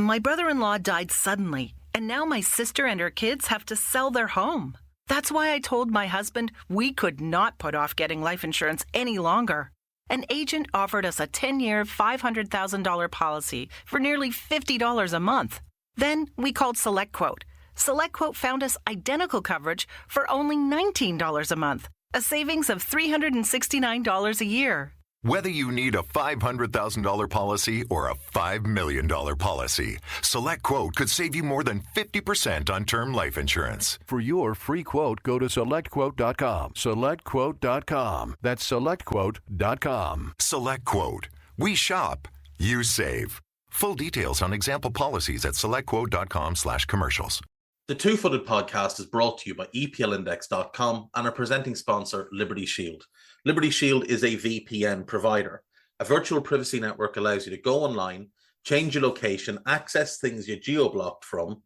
My brother-in-law died suddenly, and now my sister and her kids have to sell their home. That's why I told my husband we could not put off getting life insurance any longer. An agent offered us a 10-year, $500,000 policy for nearly $50 a month. Then we called SelectQuote. SelectQuote found us identical coverage for only $19 a month, a savings of $369 a year. Whether you need a $500,000 policy or a $5 million policy, SelectQuote could save you more than 50% on term life insurance. For your free quote, go to SelectQuote.com. SelectQuote.com. That's SelectQuote.com. SelectQuote. We shop. You save. Full details on example policies at SelectQuote.com/commercials. The Two-Footed Podcast is brought to you by EPLindex.com and our presenting sponsor, Liberty Shield. Liberty Shield is a VPN provider. A virtual privacy network allows you to go online, change your location, access things you're geo-blocked from,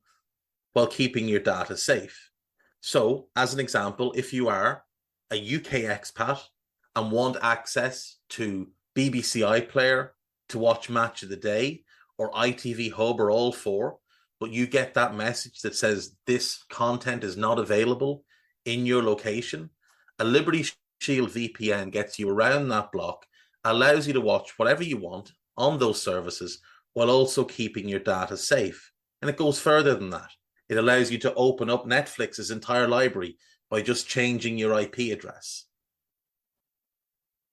while keeping your data safe. So, as an example, if you are a UK expat and want access to BBC iPlayer to watch Match of the Day, or ITV Hub, or all four, but you get that message that says this content is not available in your location, a Liberty Shield VPN gets you around that block, allows you to watch whatever you want on those services while also keeping your data safe. And it goes further than that. It allows you to open up Netflix's entire library by just changing your IP address.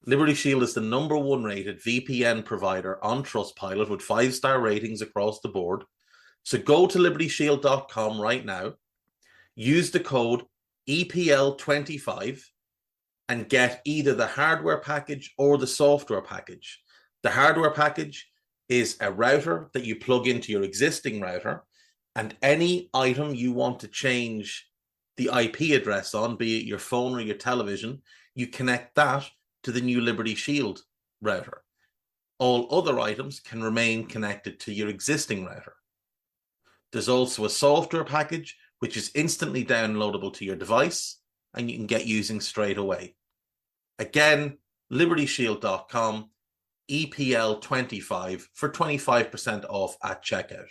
Liberty Shield is the #1 rated VPN provider on Trustpilot with 5-star ratings across the board. So go to libertyshield.com right now, use the code EPL25 and get either the hardware package or the software package. The hardware package is a router that you plug into your existing router, and any item you want to change the IP address on, be it your phone or your television, you connect that to the new Liberty Shield router. All other items can remain connected to your existing router. There's also a software package which is instantly downloadable to your device and you can get using straight away. Again, libertyshield.com, EPL25 for 25% off at checkout.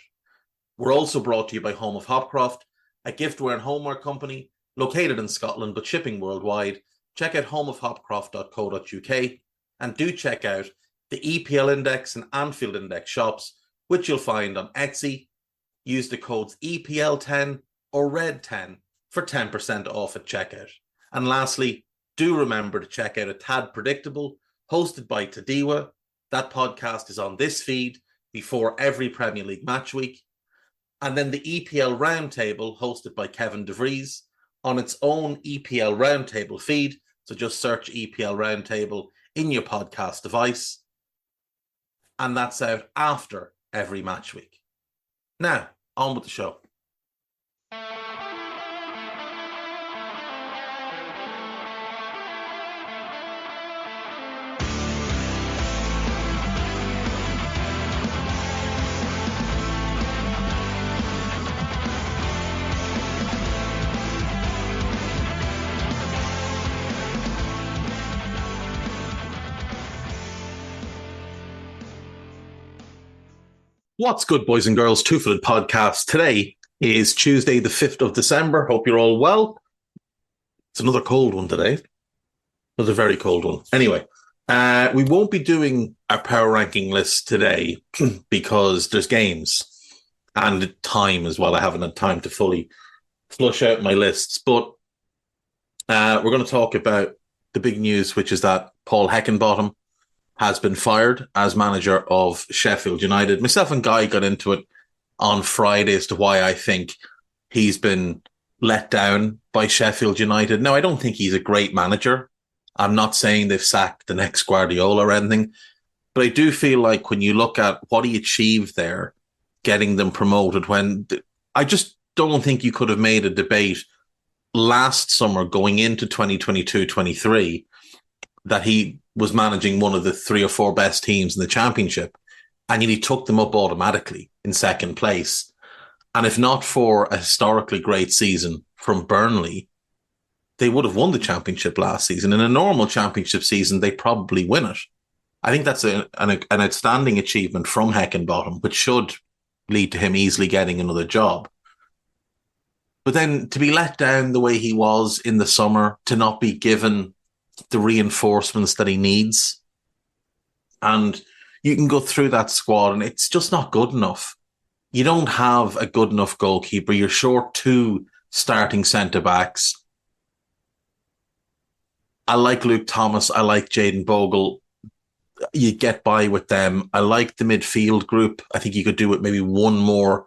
We're also brought to you by Home of Hopcroft, a giftware and homeware company located in Scotland but shipping worldwide. Check out homeofhopcroft.co.uk and do check out the EPL Index and Anfield Index shops, which you'll find on Etsy. Use the codes EPL10 or RED10 for 10% off at checkout. And lastly, do remember to check out A Tad Predictable, hosted by Tadiwa. That podcast is on this feed before every Premier League match week. And then the EPL Roundtable, hosted by Kevin DeVries, on its own EPL Roundtable feed. So just search EPL Roundtable in your podcast device. And that's out after every match week. Now, on with the show. What's good, boys and girls? Two-Footed Podcast. Today is Tuesday, the 5th of December. Hope you're all well. It's another cold one today. Another very cold one. Anyway, we won't be doing our power ranking list today because there's games and time as well. I haven't had time to fully flush out my lists. But we're going to talk about the big news, which is that Paul Heckingbottom has been fired as manager of Sheffield United. Myself and Guy got into it on Friday as to why I think he's been let down by Sheffield United. Now, I don't think he's a great manager. I'm not saying they've sacked the next Guardiola or anything, but I do feel like when you look at what he achieved there, getting them promoted, I just don't think you could have made a debate last summer going into 2022-23 that he was managing one of the 3 or 4 best teams in the championship, and he took them up automatically in second place. And if not for a historically great season from Burnley, they would have won the championship last season. In a normal championship season, they probably win it. I think that's an outstanding achievement from Heckingbottom, which should lead to him easily getting another job. But then to be let down the way he was in the summer, to not be given the reinforcements that he needs, and you can go through that squad and it's just not good enough. You don't have a good enough goalkeeper. You're short 2 starting centre-backs. I like Luke Thomas. I like Jayden Bogle. You get by with them. I like the midfield group. I think you could do with maybe one more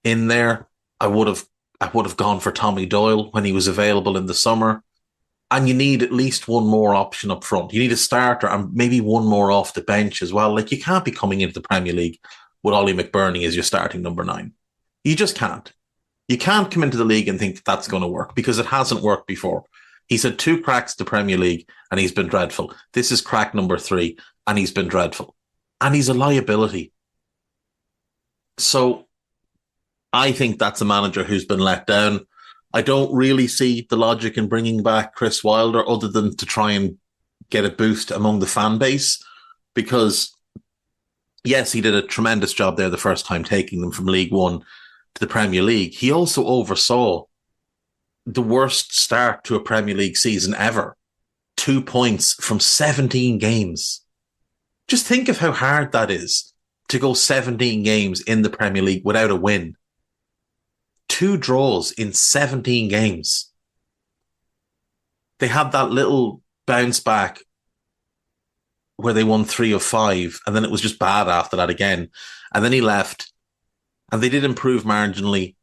in there. I would have gone for Tommy Doyle when he was available in the summer. And you need at least one more option up front. You need a starter and maybe one more off the bench as well. Like, you can't be coming into the Premier League with Ollie McBurney as your starting number 9. You just can't. You can't come into the league and think that that's going to work, because it hasn't worked before. He's had 2 cracks at the Premier League and he's been dreadful. This is crack number 3 and he's been dreadful. And he's a liability. So I think that's a manager who's been let down. I don't really see the logic in bringing back Chris Wilder other than to try and get a boost among the fan base, because yes, he did a tremendous job there the first time taking them from League One to the Premier League. He also oversaw the worst start to a Premier League season ever. 2 points from 17 games. Just think of how hard that is, to go 17 games in the Premier League without a win. 2 draws in 17 games. They had that little bounce back where they won 3 of 5, and then it was just bad after that again. And then he left, and they did improve marginally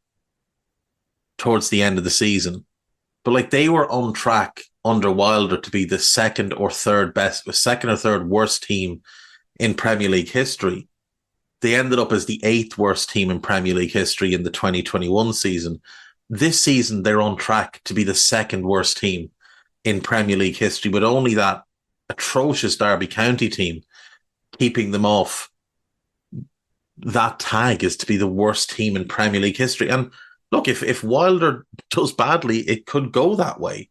towards the end of the season. But like, they were on track under Wilder to be the second or third worst team in Premier League history. They ended up as the 8th worst team in Premier League history in the 2021 season. This season, they're on track to be the 2nd worst team in Premier League history, but only that atrocious Derby County team keeping them off that tag as to be the worst team in Premier League history. And look, if Wilder does badly, it could go that way.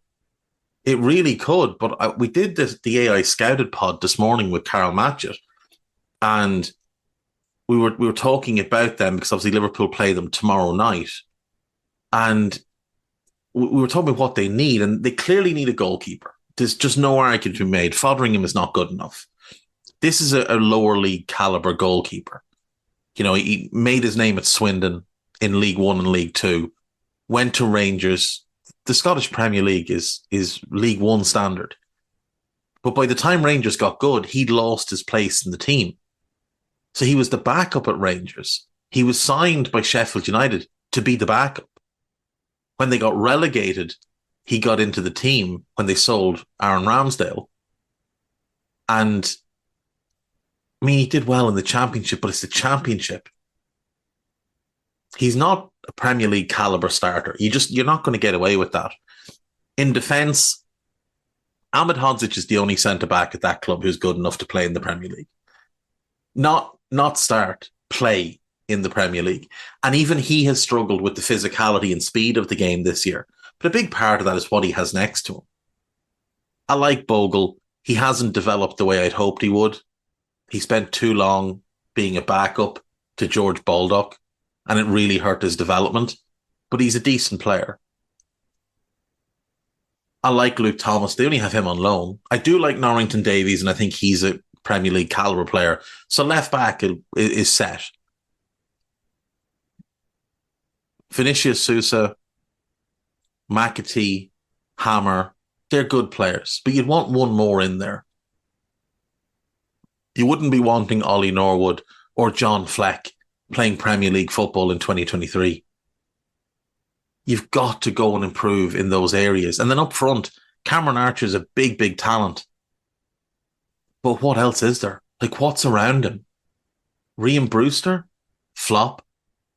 It really could. But we did the AI Scouted pod this morning with Carl Matchett, and we were talking about them because obviously Liverpool play them tomorrow night. And we were talking about what they need, and they clearly need a goalkeeper. There's just no argument to be made. Fotheringham is not good enough. This is a lower league caliber goalkeeper. You know, he made his name at Swindon in League One and League Two, went to Rangers. The Scottish Premier League is League One standard. But by the time Rangers got good, he'd lost his place in the team. So he was the backup at Rangers. He was signed by Sheffield United to be the backup. When they got relegated, he got into the team when they sold Aaron Ramsdale. And I mean, he did well in the Championship, but it's the Championship. He's not a Premier League caliber starter. You're not going to get away with that. In defence, Ahmed Hodzic is the only centre-back at that club who's good enough to play in the Premier League. Not start, play in the Premier League. And even he has struggled with the physicality and speed of the game this year. But a big part of that is what he has next to him. I like Bogle. He hasn't developed the way I'd hoped he would. He spent too long being a backup to George Baldock, and it really hurt his development. But he's a decent player. I like Luke Thomas. They only have him on loan. I do like Norrington Davies, and I think he's a Premier League caliber player. So left back is set. Vinicius Sousa, McAtee, Hammer, they're good players, but you'd want one more in there. You wouldn't be wanting Ollie Norwood or John Fleck playing Premier League football in 2023. You've got to go and improve in those areas. And then up front, Cameron Archer's a big, big talent. But what else is there? Like, what's around him? Rian Brewster? Flop.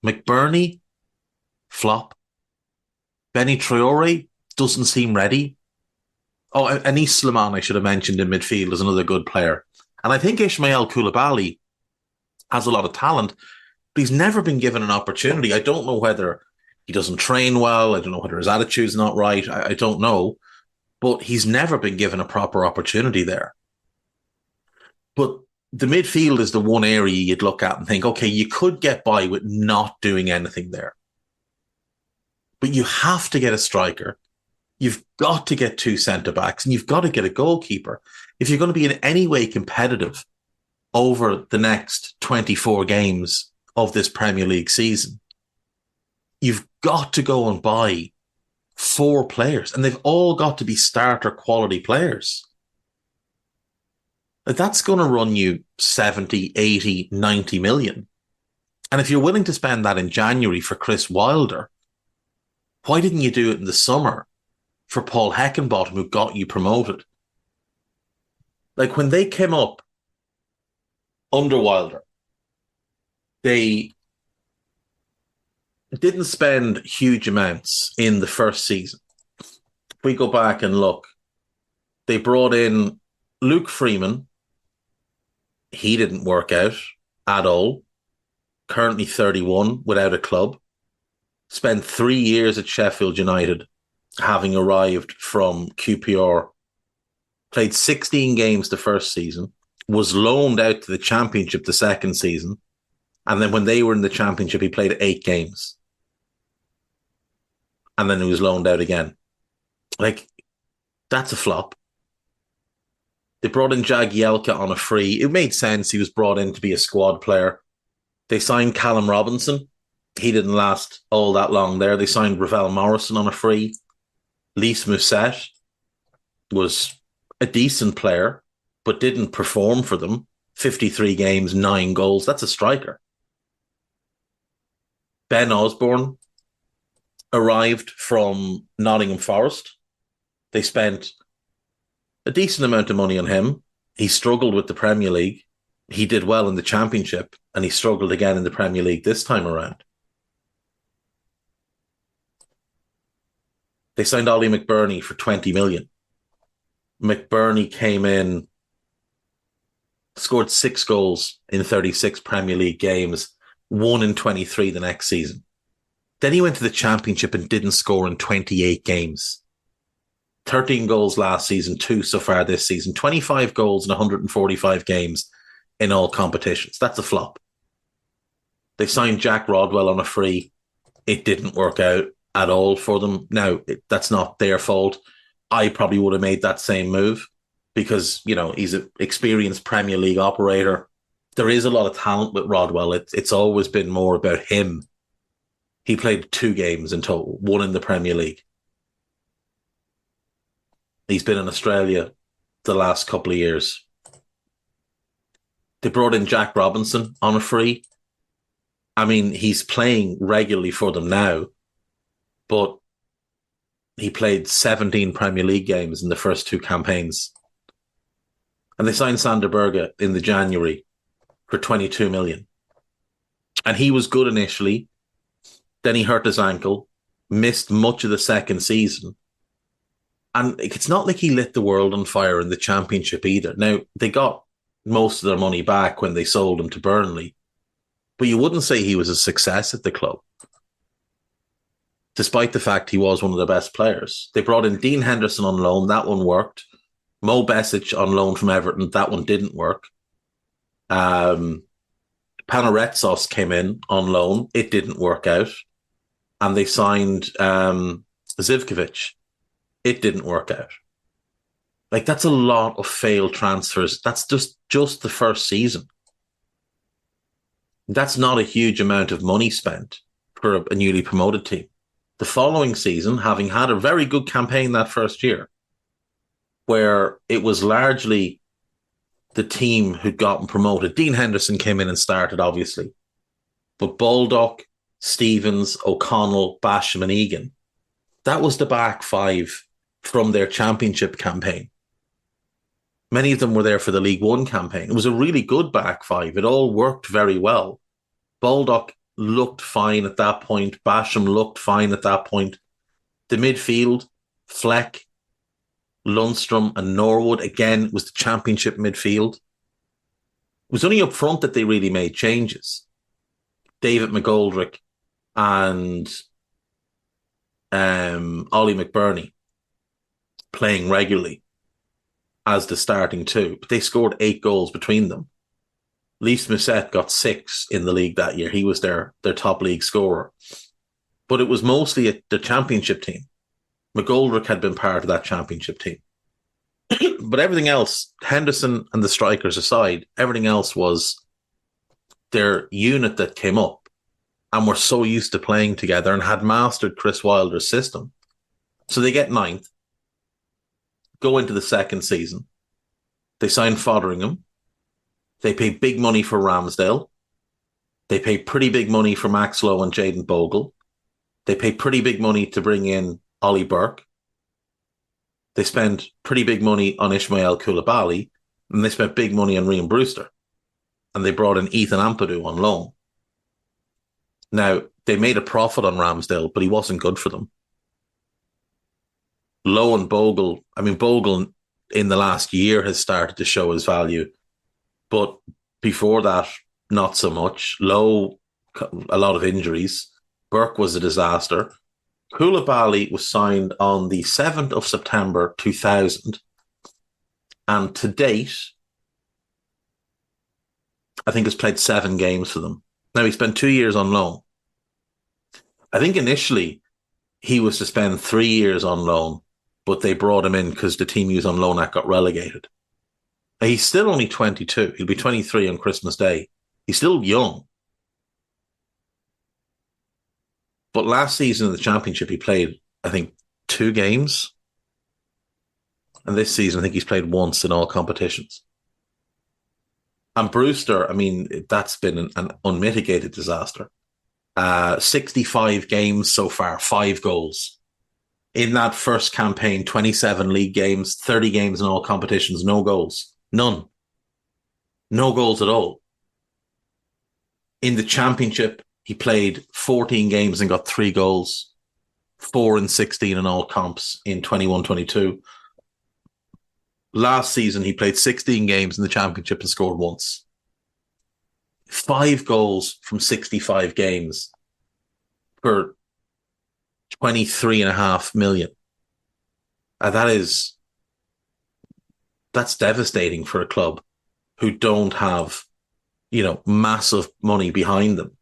McBurney? Flop. Benny Traore doesn't seem ready. Oh, Anis Slimane, I should have mentioned in midfield, is another good player. And I think Ismail Koulibaly has a lot of talent, but he's never been given an opportunity. I don't know whether he doesn't train well. I don't know whether his attitude's not right. I don't know. But he's never been given a proper opportunity there. But the midfield is the one area you'd look at and think, okay, you could get by with not doing anything there. But you have to get a striker. You've got to get 2 centre-backs, and you've got to get a goalkeeper. If you're going to be in any way competitive over the next 24 games of this Premier League season, you've got to go and buy 4 players, and they've all got to be starter quality players. That's going to run you 70, 80, 90 million. And if you're willing to spend that in January for Chris Wilder, why didn't you do it in the summer for Paul Heckingbottom, who got you promoted? Like, when they came up under Wilder, they didn't spend huge amounts in the first season. If we go back and look, they brought in Luke Freeman. He didn't work out at all. Currently 31, without a club. Spent 3 years at Sheffield United, having arrived from QPR. Played 16 games the first season. Was loaned out to the Championship the second season. And then when they were in the Championship, he played 8 games. And then he was loaned out again. Like, that's a flop. They brought in Jagielka on a free. It made sense. He was brought in to be a squad player. They signed Callum Robinson. He didn't last all that long there. They signed Ravel Morrison on a free. Lys Mousset was a decent player, but didn't perform for them. 53 games, 9 goals. That's a striker. Ben Osborne arrived from Nottingham Forest. They spent a decent amount of money on him. He struggled with the Premier League. He did well in the Championship, and he struggled again in the Premier League this time around. They signed Ollie McBurney for 20 million. McBurney came in, scored 6 goals in 36 Premier League games, 1 in 23 the next season. Then he went to the Championship and didn't score in 28 games. 13 goals last season, 2 so far this season, 25 goals in 145 games in all competitions. That's a flop. They signed Jack Rodwell on a free. It didn't work out at all for them. Now, that's not their fault. I probably would have made that same move because, you know, he's an experienced Premier League operator. There is a lot of talent with Rodwell. It's always been more about him. He played 2 games in total, 1 in the Premier League. He's been in Australia the last couple of years. They brought in Jack Robinson on a free. I mean, he's playing regularly for them now, but he played 17 Premier League games in the first 2 campaigns. And they signed Sander Berge in the January for 22 million. And he was good initially. Then he hurt his ankle, missed much of the second season. And it's not like he lit the world on fire in the Championship either. Now, they got most of their money back when they sold him to Burnley, but you wouldn't say he was a success at the club, despite the fact he was one of the best players. They brought in Dean Henderson on loan. That one worked. Mo Besic on loan from Everton. That one didn't work. Panaretsos came in on loan. It didn't work out. And they signed Zivkovic. It didn't work out. Like, that's a lot of failed transfers. That's just the first season. That's not a huge amount of money spent for a newly promoted team. The following season, having had a very good campaign that first year, where it was largely the team who'd gotten promoted. Dean Henderson came in and started, obviously. But Baldock, Stevens, O'Connell, Basham and Egan, that was the back 5 from their Championship campaign. Many of them were there for the League One campaign. It was a really good back 5. It all worked very well. Baldock looked fine at that point. Basham looked fine at that point. The midfield, Fleck, Lundstrom and Norwood, again, was the Championship midfield. It was only up front that they really made changes. David McGoldrick and Ollie McBurney playing regularly as the starting 2. But they scored 8 goals between them. Leaf Musset got 6 in the league that year. He was their top league scorer. But it was mostly the championship team. McGoldrick had been part of that championship team. But everything else, Henderson and the strikers aside, everything else was their unit that came up and were so used to playing together and had mastered Chris Wilder's system. So they get 9th, go into the second season. They sign Fotheringham. They pay big money for Ramsdale. They pay pretty big money for Max Lowe and Jayden Bogle. They pay pretty big money to bring in Ollie Burke. They spend pretty big money on Ismail Koulibaly, and they spent big money on Ryan Brewster. And they brought in Ethan Ampadu on loan. Now, they made a profit on Ramsdale, but he wasn't good for them. Lowe and Bogle, Bogle in the last year has started to show his value, but before that, not so much. Lowe, a lot of injuries. Burke was a disaster. Koulibaly was signed on the 7th of September 2000, and to date, I think has played 7 games for them. Now, he spent 2 years on loan. I think initially he was to spend 3 years on loan, but they brought him in because the team he was on loan at got relegated. Now, he's still only 22. He'll be 23 on Christmas Day. He's still young. But last season in the Championship, he played, I think, 2 games. And this season, I think he's played once in all competitions. And Brewster, that's been an unmitigated disaster. 65 games so far, 5 goals. In that first campaign, 27 league games, 30 games in all competitions, no goals. None. No goals at all. In the Championship, he played 14 games and got 3 goals. 4 and 16 in all comps in 21-22. Last season, he played 16 games in the Championship and scored once. 5 goals from 65 games for 23.5 million. That's devastating for a club who don't have, massive money behind them.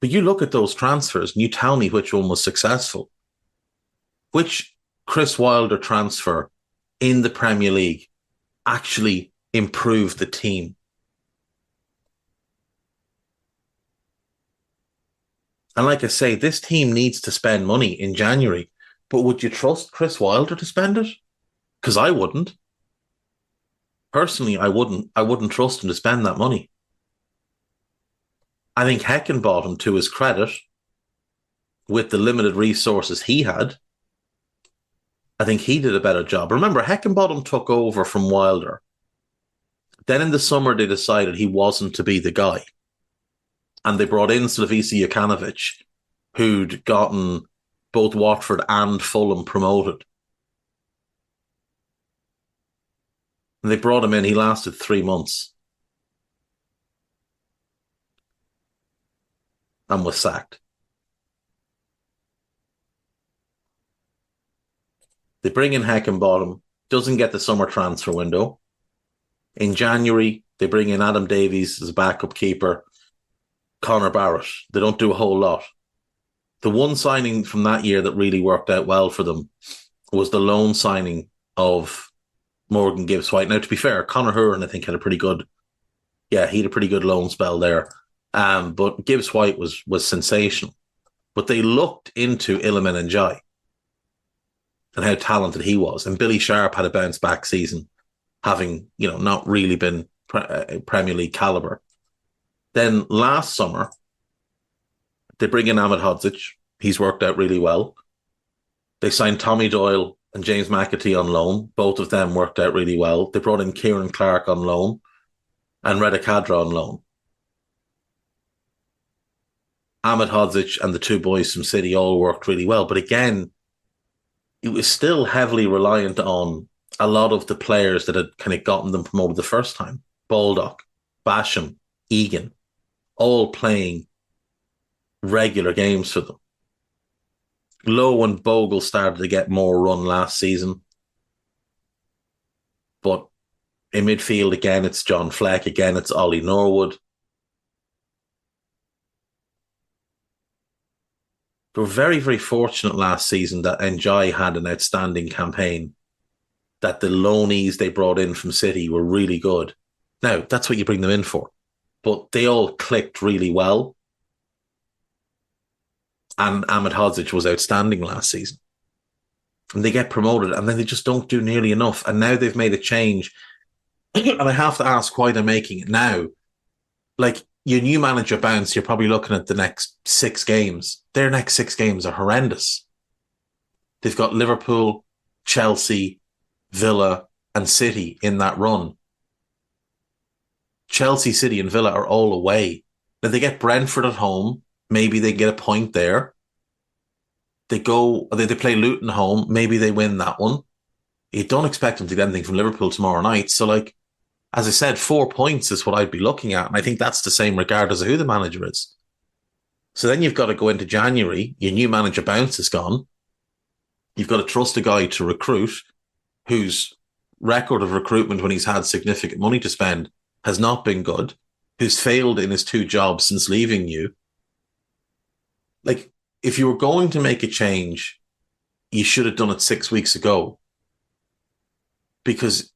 But you look at those transfers and you tell me which one was successful. Which Chris Wilder transfer in the Premier League actually improved the team? And like I say, this team needs to spend money in January. But would you trust Chris Wilder to spend it? Because I wouldn't. Personally, I wouldn't trust him to spend that money. I think Heckingbottom, to his credit, with the limited resources he had, I think he did a better job. Remember, Heckingbottom took over from Wilder. Then in the summer, they decided he wasn't to be the guy. And they brought in Slavisa Jokanovic, who'd gotten both Watford and Fulham promoted. And they brought him in. He lasted 3 months. And was sacked. They bring in Heckingbottom, doesn't get the summer transfer window. In January, they bring in Adam Davies as a backup keeper, Connor Barrett. They don't do a whole lot. The one signing from that year that really worked out well for them was the loan signing of Morgan Gibbs-White. Now, to be fair, Conor Horan, I think, he had a pretty good loan spell there. But Gibbs-White was sensational. But they looked into Iliman Ndiaye and how talented he was. And Billy Sharp had a bounce-back season, having, not really been Premier League calibre. Then last summer, they bring in Ahmed Hodzic. He's worked out really well. They signed Tommy Doyle and James McAtee on loan. Both of them worked out really well. They brought in Kieran Clark on loan and Reda Kadra on loan. Ahmed Hodzic and the 2 boys from City all worked really well. But again, it was still heavily reliant on a lot of the players that had kind of gotten them promoted the first time. Baldock, Basham, Egan, all playing regular games for them. Lowe and Bogle started to get more run last season. But In midfield, again, it's John Fleck. Again, it's Ollie Norwood. They were very, very fortunate last season that Njai had an outstanding campaign, that the loanees they brought in from City were really good. Now, that's what you bring them in for. But they all clicked really well. And Ahmed Hodzic was outstanding last season. And they get promoted, and then they just don't do nearly enough. And now they've made a change. And I have to ask why they're making it now. Like, your new manager bounce, you're probably looking at the next 6 games. Their next 6 games are horrendous. They've got Liverpool, Chelsea, Villa, and City in that run. Chelsea, City, and Villa are all away. Now they get Brentford at home. Maybe they get a point there. They play Luton at home. Maybe they win that one. You don't expect them to get anything from Liverpool tomorrow night. So, like, as I said, 4 points is what I'd be looking at. And I think that's the same regardless of who the manager is. So then you've got to go into January. Your new manager bounce is gone. You've got to trust a guy to recruit whose record of recruitment when he's had significant money to spend has not been good, who's failed in his 2 jobs since leaving you. Like, if you were going to make a change, you should have done it 6 weeks ago. Because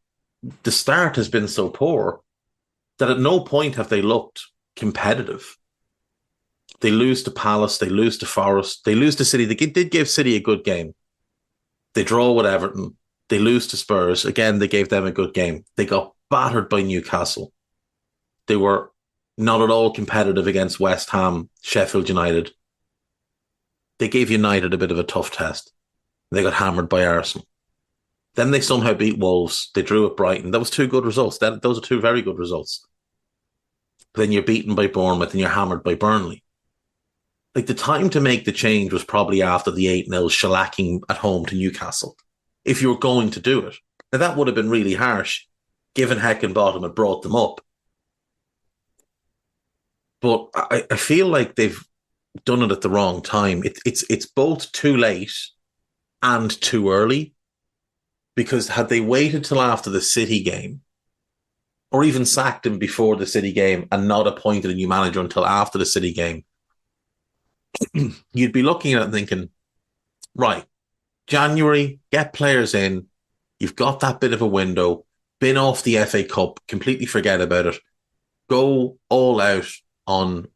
the start has been so poor that at no point have they looked competitive. They lose to Palace, they lose to Forest, they lose to City. They did give City a good game. They draw with Everton, they lose to Spurs. Again, they gave them a good game. They got battered by Newcastle. They were not at all competitive against West Ham, Sheffield United. They gave United a bit of a tough test. They got hammered by Arsenal. Then they somehow beat Wolves. They drew at Brighton. That was 2 good results. Those are 2 very good results. Then you're beaten by Bournemouth and you're hammered by Burnley. Like, the time to make the change was probably after the 8-0 shellacking at home to Newcastle, if you were going to do it. Now, that would have been really harsh, given Heckingbottom had brought them up. But I feel like they've done it at the wrong time. It's both too late and too early, because had they waited till after the City game, or even sacked him before the City game and not appointed a new manager until after the City game, you'd be looking at it and thinking, right, January, get players in, you've got that bit of a window, bin off the FA Cup, completely forget about it, go all out on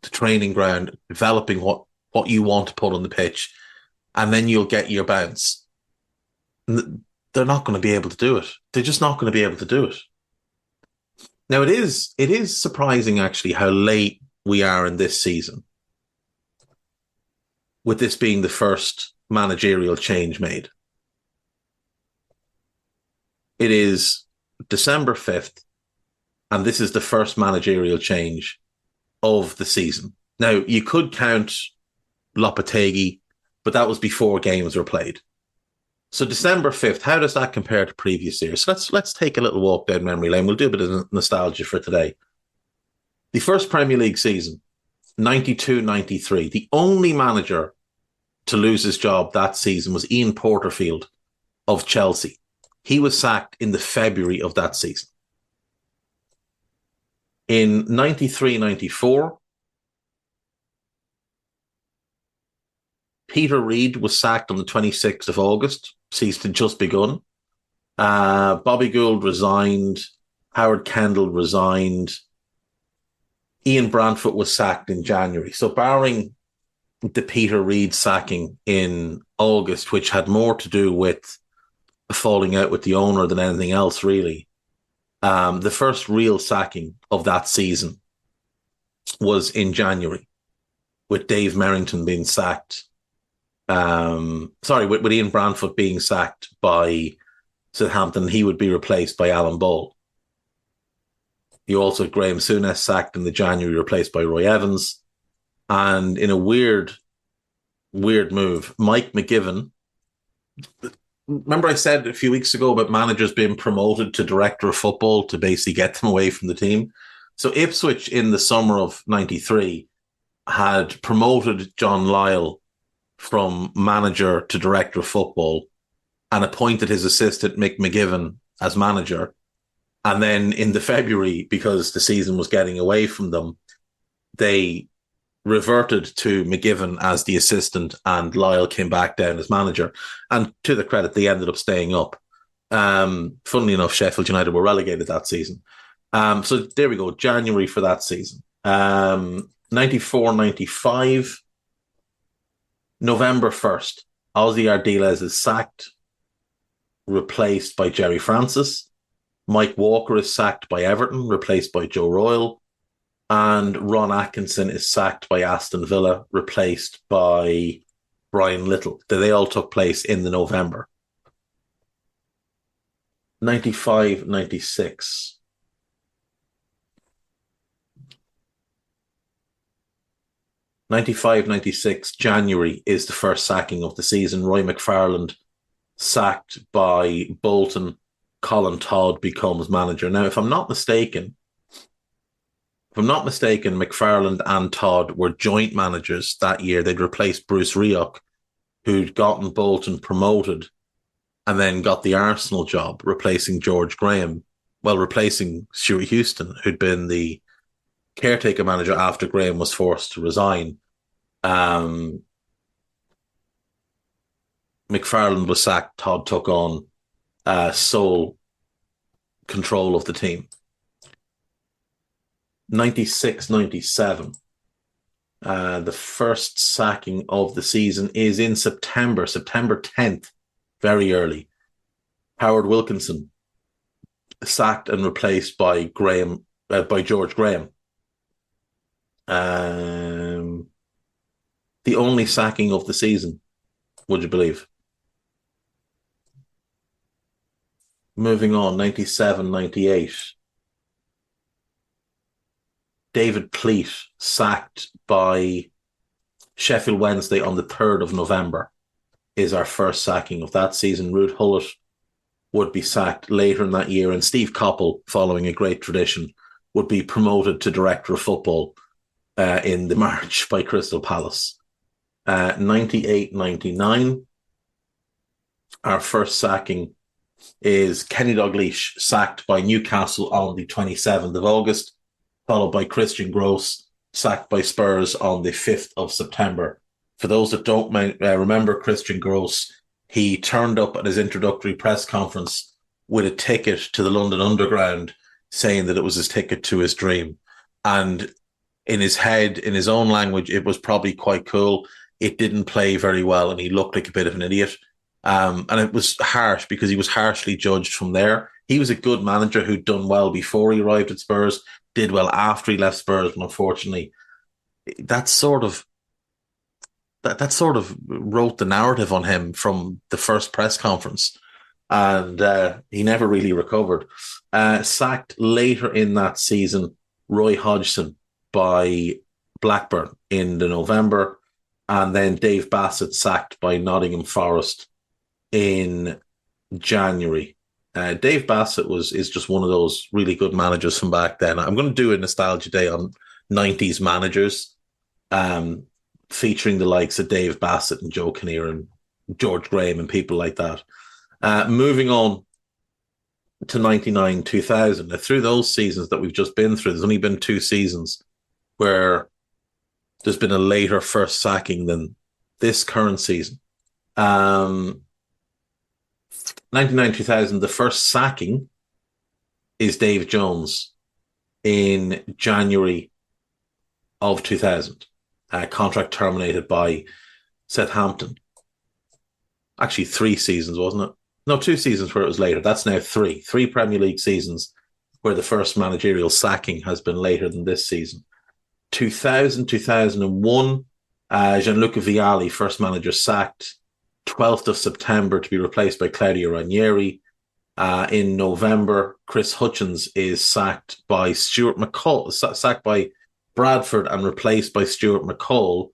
the training ground, developing what you want to put on the pitch, and then you'll get your bounce. They're not going to be able to do it. They're just not going to be able to do it. Now, it is surprising, actually, how late we are in this season, with this being the first managerial change made. It is December 5th, and this is the first managerial change of the season. Now, you could count Lopetegui, but that was before games were played. So December 5th, how does that compare to previous years? So let's take a little walk down memory lane. We'll do a bit of nostalgia for today. The first Premier League season, 92-93, the only manager to lose his job that season was Ian Porterfield of Chelsea. He was sacked in the February of that season. In 93-94, Peter Reid was sacked on the 26th of August. Season had just begun. Bobby Gould resigned. Howard Kendall resigned. Ian Brandfoot was sacked in January. So barring the Peter Reid sacking in August, which had more to do with falling out with the owner than anything else, really, the first real sacking of that season was in January, with Dave Merrington being sacked. With Ian Brandfoot being sacked by Southampton. He would be replaced by Alan Ball. You also had Graham Souness sacked in the January, replaced by Roy Evans. And in a weird move, Mike McGivern. Remember I said a few weeks ago about managers being promoted to director of football to basically get them away from the team? So Ipswich in the summer of 93 had promoted John Lyle from manager to director of football and appointed his assistant Mick McGivern as manager. And then in the February, because the season was getting away from them, they reverted to McGiven as the assistant and Lyle came back down as manager. And to the credit, they ended up staying up. Funnily enough, Sheffield United were relegated that season. So there we go, January for that season. 94-95, November 1st, Ozzy Ardiles is sacked, replaced by Jerry Francis. Mike Walker is sacked by Everton, replaced by Joe Royle. And Ron Atkinson is sacked by Aston Villa, replaced by Brian Little. They all took place in the November. 95-96. 95-96, January is the first sacking of the season. Roy McFarland sacked by Bolton. Colin Todd becomes manager. Now, if I'm not mistaken, McFarland and Todd were joint managers that year. They'd replaced Bruce Rioch, who'd gotten Bolton promoted and then got the Arsenal job, replacing George Graham. Well, replacing Stuart Houston, who'd been the caretaker manager after Graham was forced to resign. McFarland was sacked. Todd took on sole control of the team. 96-97. The first sacking of the season is in September 10th, very early. Howard Wilkinson sacked and replaced by George Graham. The only sacking of the season, would you believe? Moving on, 97-98. David Pleat sacked by Sheffield Wednesday on the 3rd of November is our first sacking of that season. Ruud Gullit would be sacked later in that year, and Steve Coppell, following a great tradition, would be promoted to director of football in the March by Crystal Palace. 98-99, our first sacking is Kenny Dalglish sacked by Newcastle on the 27th of August, followed by Christian Gross sacked by Spurs on the 5th of September. For those that don't remember Christian Gross, he turned up at his introductory press conference with a ticket to the London Underground, saying that it was his ticket to his dream. And in his head, in his own language, it was probably quite cool. It didn't play very well, and he looked like a bit of an idiot. And it was harsh because he was harshly judged from there. He was a good manager who'd done well before he arrived at Spurs, did well after he left Spurs, but unfortunately, that sort of wrote the narrative on him from the first press conference, and he never really recovered. Sacked later in that season, Roy Hodgson by Blackburn in the November, and then Dave Bassett sacked by Nottingham Forest in January. Dave Bassett is just one of those really good managers from back then. I'm going to do a nostalgia day on 90s managers, featuring the likes of Dave Bassett and Joe Kinnear and George Graham and people like that. Moving on to 99-2000. Now, through those seasons that we've just been through, there's only been 2 seasons where there's been a later first sacking than this current season. 99-2000, the first sacking is Dave Jones in January of 2000. Contract terminated by Southampton. Actually, 3 seasons, wasn't it? No, 2 seasons where it was later. That's now 3. 3 Premier League seasons where the first managerial sacking has been later than this season. 2000-2001, Gianluca Vialli, first manager, sacked 12th of September to be replaced by Claudio Ranieri. In November, Chris Hutchins is sacked by Stuart McCall, sacked by Bradford and replaced by Stuart McCall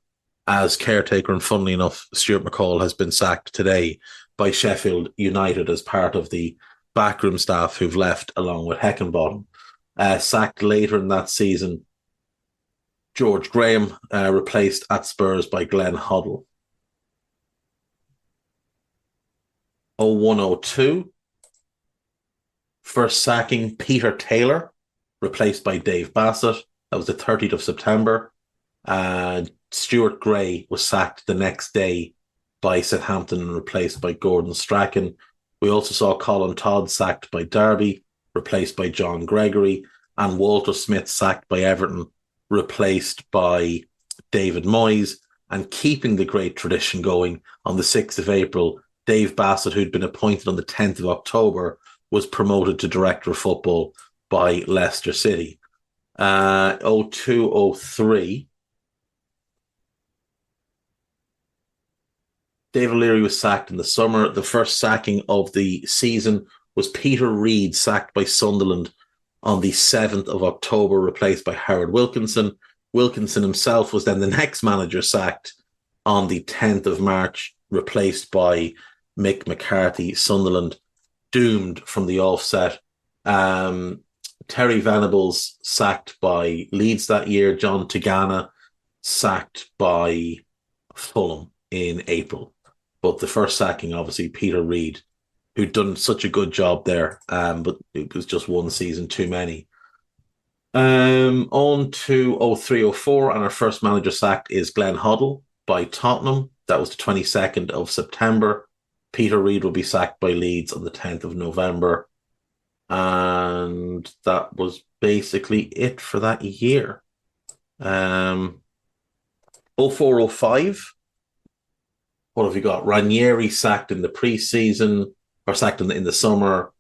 as caretaker. And funnily enough, Stuart McCall has been sacked today by Sheffield United as part of the backroom staff who've left along with Heckingbottom. Sacked later in that season, George Graham, replaced at Spurs by Glenn Hoddle. 01-02, First sacking, Peter Taylor, replaced by Dave Bassett. That was the 30th of September. Stuart Gray was sacked the next day by Southampton and replaced by Gordon Strachan. We also saw Colin Todd sacked by Derby, replaced by John Gregory, and Walter Smith sacked by Everton, replaced by David Moyes. And keeping the great tradition going, on the 6th of April, Dave Bassett, who'd been appointed on the 10th of October, was promoted to Director of Football by Leicester City. 02-03, David O'Leary was sacked in the summer. The first sacking of the season was Peter Reid, sacked by Sunderland on the 7th of October, replaced by Howard Wilkinson. Wilkinson himself was then the next manager sacked on the 10th of March, replaced by Mick McCarthy. Sunderland doomed from the offset. Terry Venables sacked by Leeds that year. John Tigana sacked by Fulham in April. But the first sacking, obviously, Peter Reid, who'd done such a good job there, but it was just one season too many. On to 03-04, and our first manager sacked is Glenn Hoddle by Tottenham. That was the 22nd of September. Peter Reid will be sacked by Leeds on the 10th of November. And that was basically it for that year. 04-05. What have you got? Ranieri sacked in the preseason, or sacked in the summer.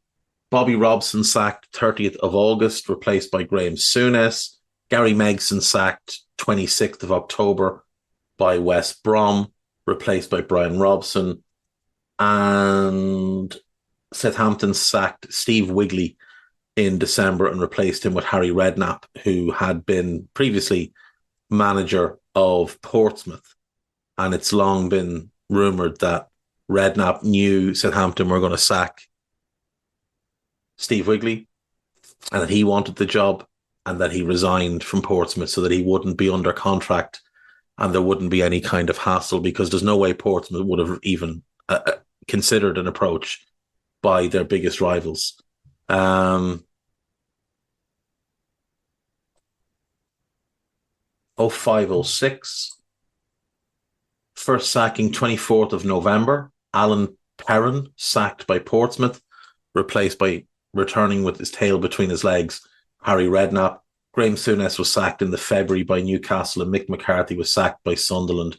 Bobby Robson sacked 30th of August, replaced by Graham Souness. Gary Megson sacked 26th of October by West Brom, replaced by Brian Robson. And Southampton sacked Steve Wigley in December and replaced him with Harry Redknapp, who had been previously manager of Portsmouth. And it's long been rumoured that Redknapp knew Southampton were going to sack Steve Wigley and that he wanted the job, and that he resigned from Portsmouth so that he wouldn't be under contract and there wouldn't be any kind of hassle, because there's no way Portsmouth would have even considered an approach by their biggest rivals. 05-06. First sacking, 24th of November. Alan Perrin sacked by Portsmouth, replaced by, returning with his tail between his legs, Harry Redknapp. Graham Souness was sacked in the February by Newcastle, and Mick McCarthy was sacked by Sunderland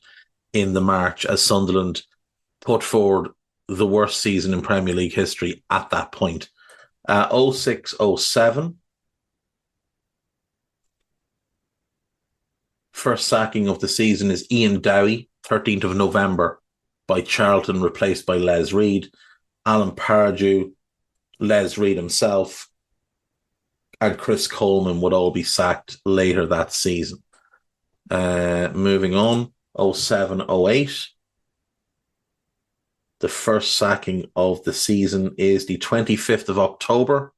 in the March, as Sunderland put forward the worst season in Premier League history at that point. 06-07. First sacking of the season is Ian Dowie, 13th of November, by Charlton, replaced by Les Reed. Alan Pardew, Les Reed himself, and Chris Coleman would all be sacked later that season. Moving on, 07-08. The first sacking of the season is the 25th of October,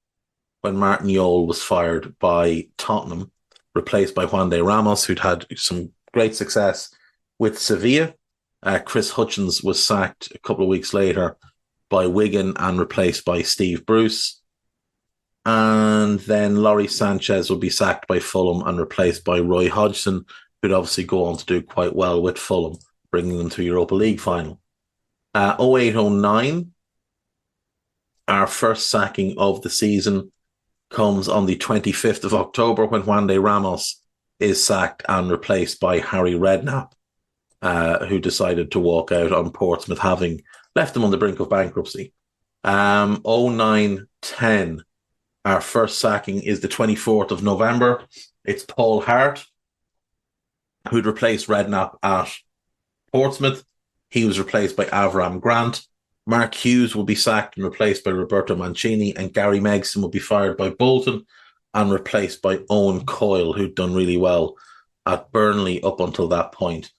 when Martin Jol was fired by Tottenham, replaced by Juan de Ramos, who'd had some great success with Sevilla. Chris Hutchins was sacked a couple of weeks later by Wigan and replaced by Steve Bruce. And then Laurie Sanchez will be sacked by Fulham and replaced by Roy Hodgson, who'd obviously go on to do quite well with Fulham, bringing them to Europa League final. 08-09, our first sacking of the season comes on the 25th of October, when Juan de Ramos is sacked and replaced by Harry Redknapp, who decided to walk out on Portsmouth, having left them on the brink of bankruptcy. 09-10, our first sacking is the 24th of November. It's Paul Hart, who'd replaced Redknapp at Portsmouth. He was replaced by Avram Grant. Mark Hughes will be sacked and replaced by Roberto Mancini, and Gary Megson will be fired by Bolton and replaced by Owen Coyle, who'd done really well at Burnley up until that point.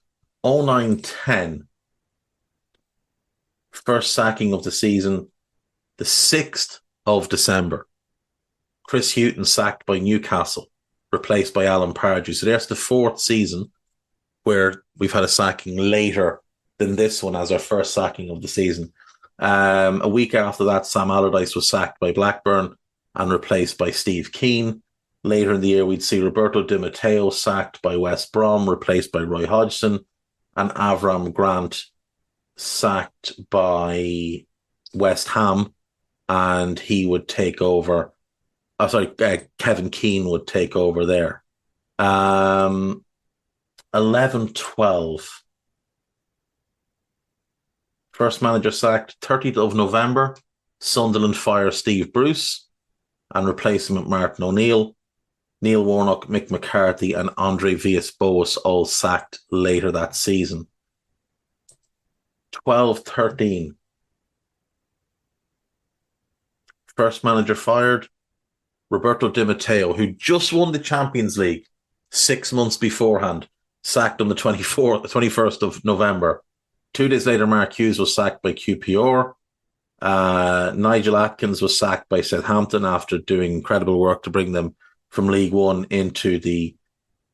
09-10, first sacking of the season, the 6th of December. Chris Hughton sacked by Newcastle, replaced by Alan Pardew. So there's the fourth season where we've had a sacking later than this one as our first sacking of the season. A week after that, Sam Allardyce was sacked by Blackburn, and replaced by Steve Keane. Later in the year, we'd see Roberto Di Matteo sacked by West Brom, replaced by Roy Hodgson, and Avram Grant sacked by West Ham, and he would take over. Kevin Keane would take over there. 11-12. First manager sacked, 30th of November. Sunderland fire Steve Bruce and replace him with Martin O'Neill. Neil Warnock, Mick McCarthy, and Andre Villas-Boas all sacked later that season. 12-13. First manager fired, Roberto Di Matteo, who just won the Champions League 6 months beforehand, sacked on the 21st of November. 2 days later, Mark Hughes was sacked by QPR. Nigel Atkins was sacked by Southampton after doing incredible work to bring them from League One into the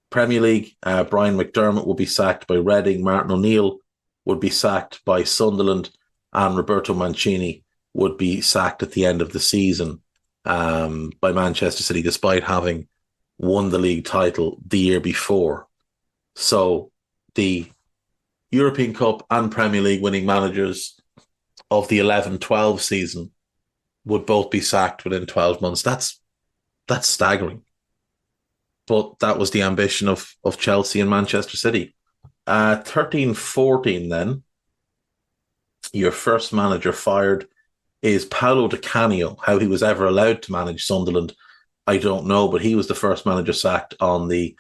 Premier League. Brian McDermott would be sacked by Reading. Martin O'Neill would be sacked by Sunderland. And Roberto Mancini would be sacked at the end of the season by Manchester City, despite having won the league title the year before. So the European Cup and Premier League winning managers of the 11-12 season would both be sacked within 12 months. That's staggering. But that was the ambition of Chelsea and Manchester City. 13-14 then, your first manager fired is Paolo Di Canio. How he was ever allowed to manage Sunderland, I don't know, but he was the first manager sacked on the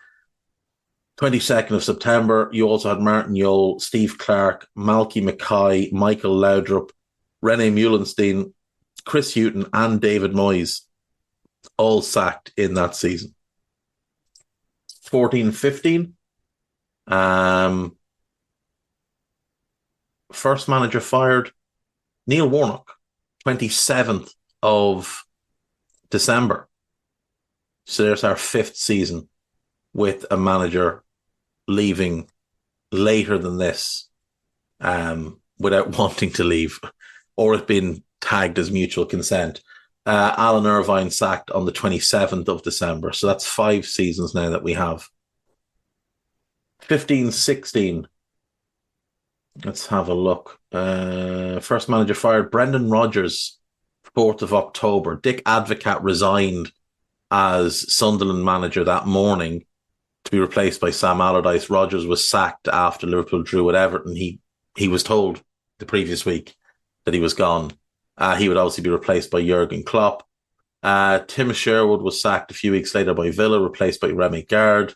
22nd of September. You also had Martin Yole, Steve Clark, Malky Mackay, Michael Laudrup, Rene Meulenstein, Chris Hughton, and David Moyes all sacked in that season. 14-15. First manager fired, Neil Warnock, 27th of December. So there's our 5th season with a manager leaving later than this without wanting to leave or it being tagged as mutual consent. Alan Irvine sacked on the 27th of December. So that's 5 seasons now that we have. 15-16. Let's have a look. First manager fired, Brendan Rodgers, 4th of October. Dick Advocat resigned as Sunderland manager that morning to be replaced by Sam Allardyce. Rodgers was sacked after Liverpool drew at Everton. He was told the previous week that he was gone. He would obviously be replaced by Jurgen Klopp. Tim Sherwood was sacked a few weeks later by Villa, replaced by Remy Gard.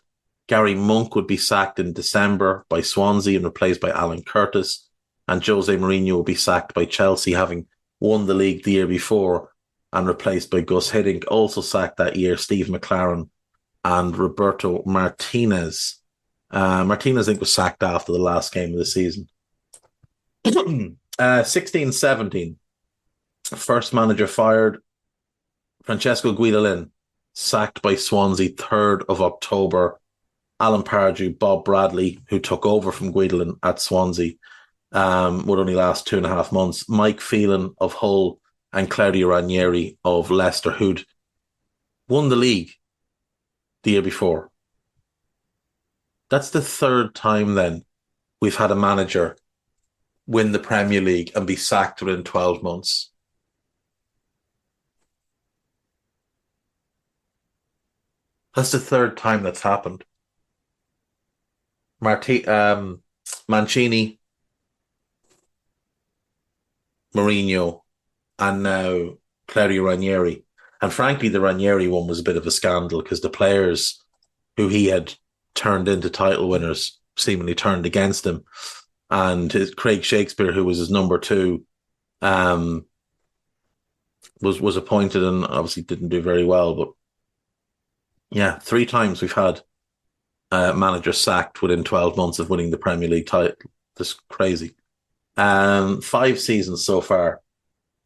Gary Monk would be sacked in December by Swansea and replaced by Alan Curtis. And Jose Mourinho would be sacked by Chelsea, having won the league the year before, and replaced by Gus Hiddink. Also sacked that year, Steve McLaren and Roberto Martinez. Martinez, I think, was sacked after the last game of the season. 16-17. First manager fired, Francesco Guidolin, sacked by Swansea, 3rd of October. Alan Pardew, Bob Bradley, who took over from Guidolin at Swansea, would only last 2.5 months. Mike Phelan of Hull and Claudio Ranieri of Leicester, who'd won the league the year before. That's the 3rd time then we've had a manager win the Premier League and be sacked within 12 months. That's the 3rd time that's happened. Mancini, Mourinho, and now Claudio Ranieri. And frankly, the Ranieri one was a bit of a scandal because the players who he had turned into title winners seemingly turned against him. And Craig Shakespeare, who was his number 2, was appointed and obviously didn't do very well. But yeah, 3 times we've had manager sacked within 12 months of winning the Premier League title. That's crazy. 5 seasons so far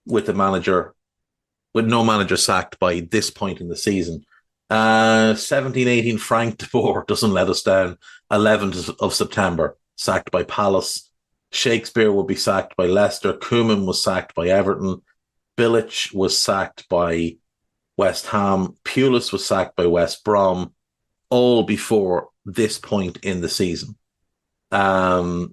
with no manager sacked by this point in the season. 17-18, Frank de Boer doesn't let us down. 11th of September, sacked by Palace. Shakespeare will be sacked by Leicester. Koeman was sacked by Everton. Bilic was sacked by West Ham. Pulis was sacked by West Brom, all before this point in the season. Paul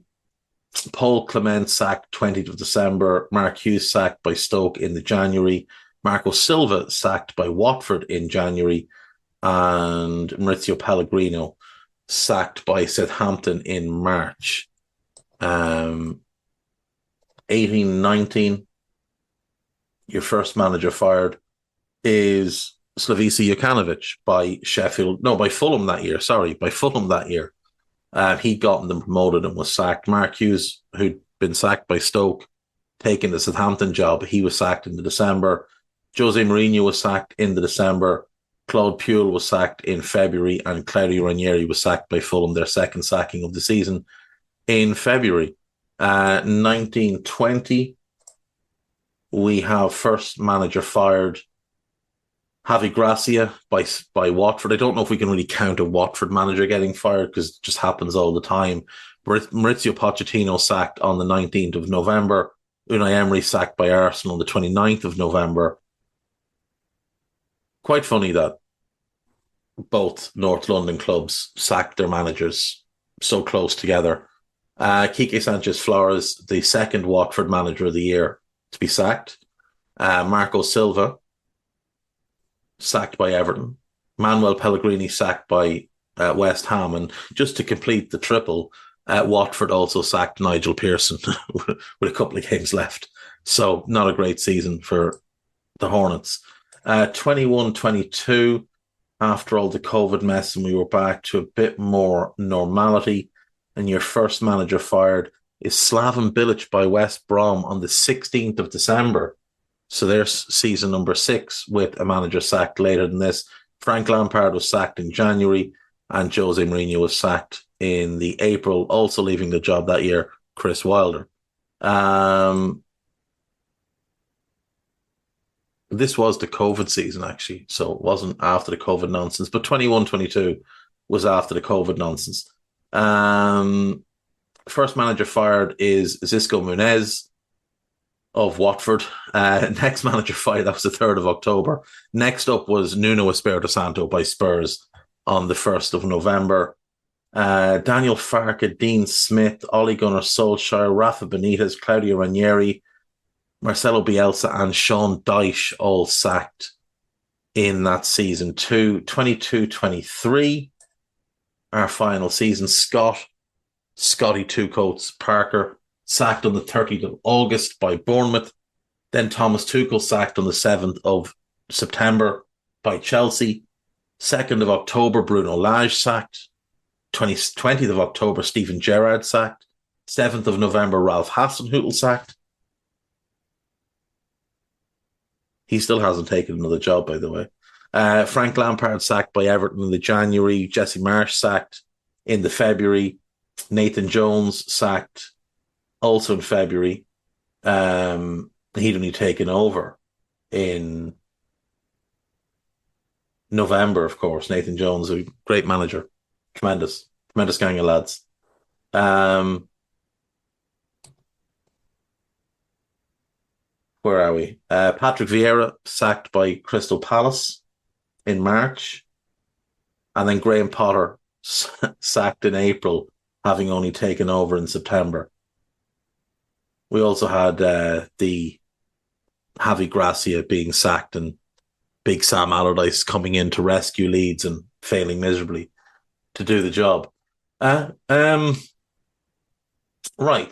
Clement sacked 20th of December. Mark Hughes sacked by Stoke in the January. Marco Silva sacked by Watford in January. And Maurizio Pellegrino sacked by Southampton in March. 18-19, your first manager fired is Slavisa Jokanovic by Fulham that year. By Fulham that year. He'd gotten them promoted and was sacked. Mark Hughes, who'd been sacked by Stoke, taking the Southampton job, he was sacked in the December. Jose Mourinho was sacked in the December. Claude Puel was sacked in February, and Claudio Ranieri was sacked by Fulham, their second sacking of the season, in February. 1920, we have first manager fired, Javi Gracia by Watford. I don't know if we can really count a Watford manager getting fired because it just happens all the time. Maurizio Pochettino sacked on the 19th of November. Unai Emery sacked by Arsenal on the 29th of November. Quite funny that both North London clubs sacked their managers so close together. Quique Sanchez-Flores, the second Watford manager of the year to be sacked. Marco Silva, sacked by Everton. Manuel Pellegrini sacked by West Ham. And just to complete the triple, Watford also sacked Nigel Pearson with a couple of games left. So not a great season for the Hornets. 21-22, after all the COVID mess, and we were back to a bit more normality. And your first manager fired is Slaven Bilic by West Brom on the 16th of December. So there's season number 6 with a manager sacked later than this. Frank Lampard was sacked in January, and Jose Mourinho was sacked in the April, also leaving the job that year, Chris Wilder. This was the COVID season, actually, so it wasn't after the COVID nonsense, but 21-22 was after the COVID nonsense. First manager fired is Xisco Munez of Watford. Next manager fired, that was the 3rd of October. Next up was Nuno Espirito Santo by Spurs on the 1st of November. Daniel Farke, Dean Smith, Ole Gunnar Solskjaer, Rafa Benitez, Claudio Ranieri, Marcelo Bielsa and Sean Dyche all sacked in that season too. 22-23, our final season. Scotty Two Coats Parker sacked on the 30th of August by Bournemouth. Then Thomas Tuchel sacked on the 7th of September by Chelsea. 2nd of October, Bruno Lage sacked. 20th of October, Steven Gerrard sacked. 7th of November, Ralph Hasenhüttl sacked. He still hasn't taken another job, by the way. Frank Lampard sacked by Everton in the January. Jesse Marsh sacked in the February. Nathan Jones sacked also in February. He'd only taken over in November, of course. Nathan Jones, a great manager. Tremendous gang of lads. Where are we? Patrick Vieira sacked by Crystal Palace in March. And then Graham Potter sacked in April, having only taken over in September. We also had the Javi Gracia being sacked and Big Sam Allardyce coming in to rescue Leeds and failing miserably to do the job. Right,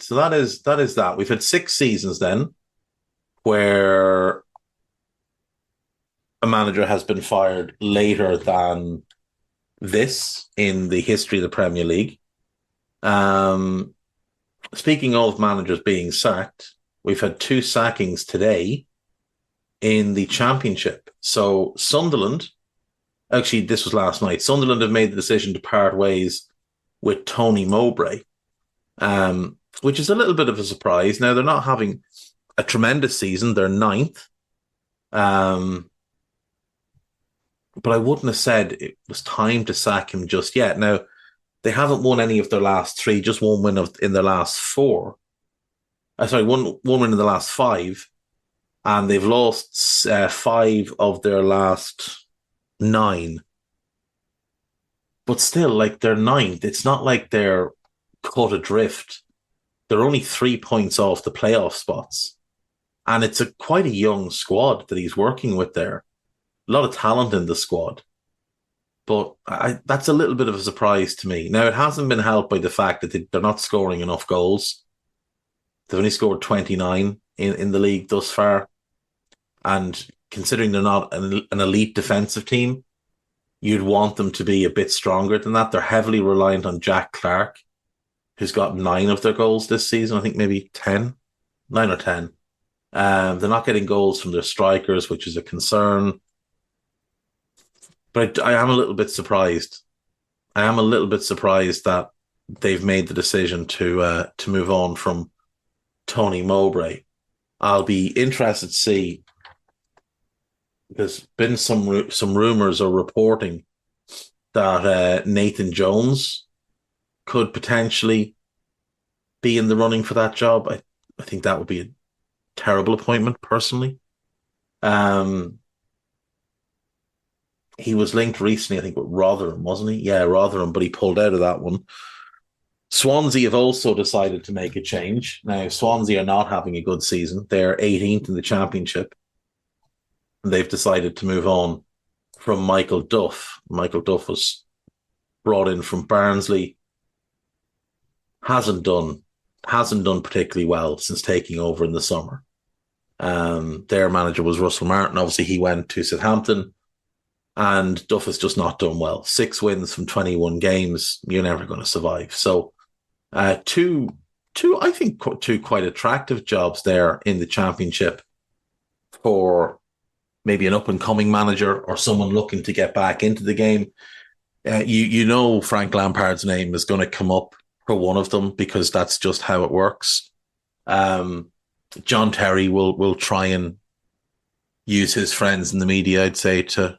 so that is that. We've had 6 seasons then where a manager has been fired later than this in the history of the Premier League. Speaking of managers being sacked, we've had 2 sackings today in the Championship. So Sunderland, actually this was last night, Sunderland have made the decision to part ways with Tony Mowbray, which is a little bit of a surprise. Now, they're not having a tremendous season. They're 9th. But I wouldn't have said it was time to sack him just yet. Now, they haven't won any of their last 3, just one win in their last 4. One win in the last 5. and they've lost 5 of their last 9. But still, like, they're ninth. It's not like they're cut adrift. They're only 3 points off the playoff spots. And it's quite a young squad that he's working with there. A lot of talent in the squad. But that's a little bit of a surprise to me. Now, it hasn't been helped by the fact that they're not scoring enough goals. They've only scored 29 in the league thus far. And considering they're not an elite defensive team, you'd want them to be a bit stronger than that. They're heavily reliant on Jack Clark, who's got 9 of their goals this season. I think maybe 10, 9 or 10. They're not getting goals from their strikers, which is a concern. But I am a little bit surprised. I am a little bit surprised that they've made the decision to move on from Tony Mowbray. I'll be interested to see. There's been some rumours or reporting that Nathan Jones could potentially be in the running for that job. I think that would be a terrible appointment, personally. He was linked recently, I think, with Rotherham, wasn't he? Yeah, Rotherham, but he pulled out of that one. Swansea have also decided to make a change. Now, Swansea are not having a good season. They're 18th in the Championship. And they've decided to move on from Michael Duff. Michael Duff was brought in from Barnsley. Hasn't done particularly well since taking over in the summer. Their manager was Russell Martin. Obviously, he went to Southampton. And Duff has just not done well. 6 wins from 21 games. You're never going to survive. So, two quite attractive jobs there in the Championship for maybe an up-and-coming manager or someone looking to get back into the game. You know Frank Lampard's name is going to come up for one of them because that's just how it works. John Terry will try and use his friends in the media, I'd say, to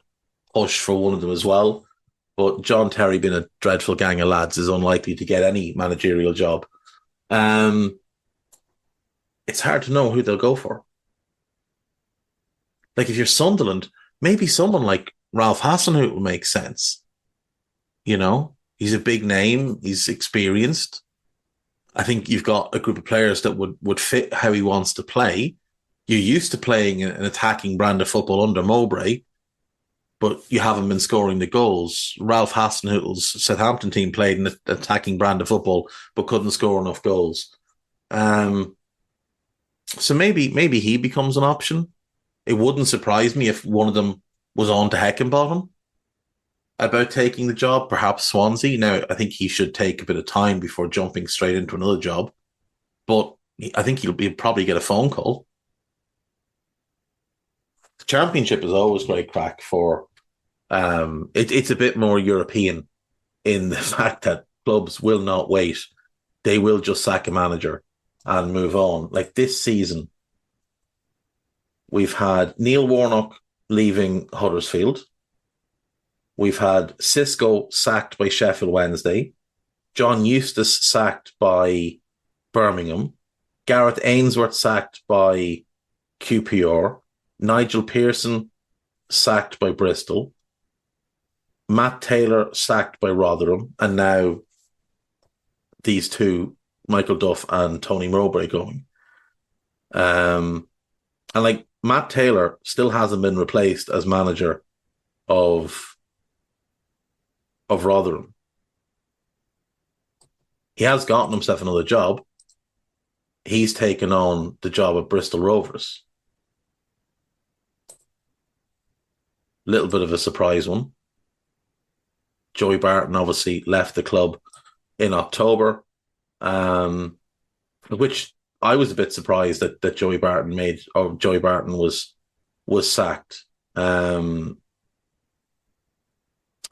push for one of them as well. But John Terry, being a dreadful gang of lads, is unlikely to get any managerial job. It's hard to know who they'll go for. Like, if you're Sunderland, maybe someone like Ralph Hasenhüttl would make sense. You know, he's a big name. He's experienced. I think you've got a group of players that would fit how he wants to play. You're used to playing an attacking brand of football under Mowbray, but you haven't been scoring the goals. Ralph Hasenhüttl's Southampton team played an attacking brand of football, but couldn't score enough goals. So maybe he becomes an option. It wouldn't surprise me if one of them was on to Heckingbottom about taking the job, perhaps Swansea. Now, I think he should take a bit of time before jumping straight into another job, but I think he'll probably get a phone call. The Championship is always great crack for. It's a bit more European in the fact that clubs will not wait. They will just sack a manager and move on. Like this season, we've had Neil Warnock leaving Huddersfield. We've had Xisco sacked by Sheffield Wednesday. John Eustace sacked by Birmingham. Gareth Ainsworth sacked by QPR. Nigel Pearson sacked by Bristol. Matt Taylor sacked by Rotherham. And now these two, Michael Duff and Tony Mowbray, going. And like Matt Taylor still hasn't been replaced as manager of Rotherham. He has gotten himself another job. He's taken on the job at Bristol Rovers. Little bit of a surprise one. Joey Barton obviously left the club in October, which I was a bit surprised that Joey Barton was sacked.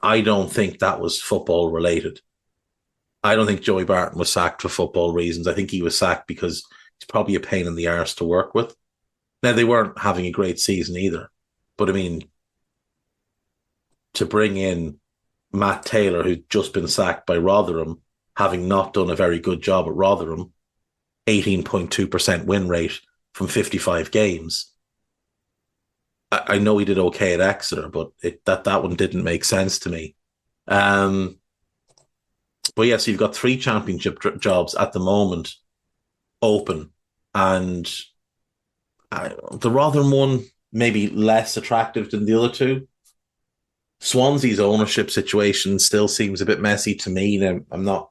I don't think that was football related. I don't think Joey Barton was sacked for football reasons. I think he was sacked because he's probably a pain in the arse to work with. Now, they weren't having a great season either. But I mean, to bring in Matt Taylor, who'd just been sacked by Rotherham, having not done a very good job at Rotherham, 18.2% win rate from 55 games. I know he did okay at Exeter, but that one didn't make sense to me. But yes, you've got 3 championship jobs at the moment open, and the Rotherham one maybe less attractive than the other 2. Swansea's ownership situation still seems a bit messy to me. Now, I'm not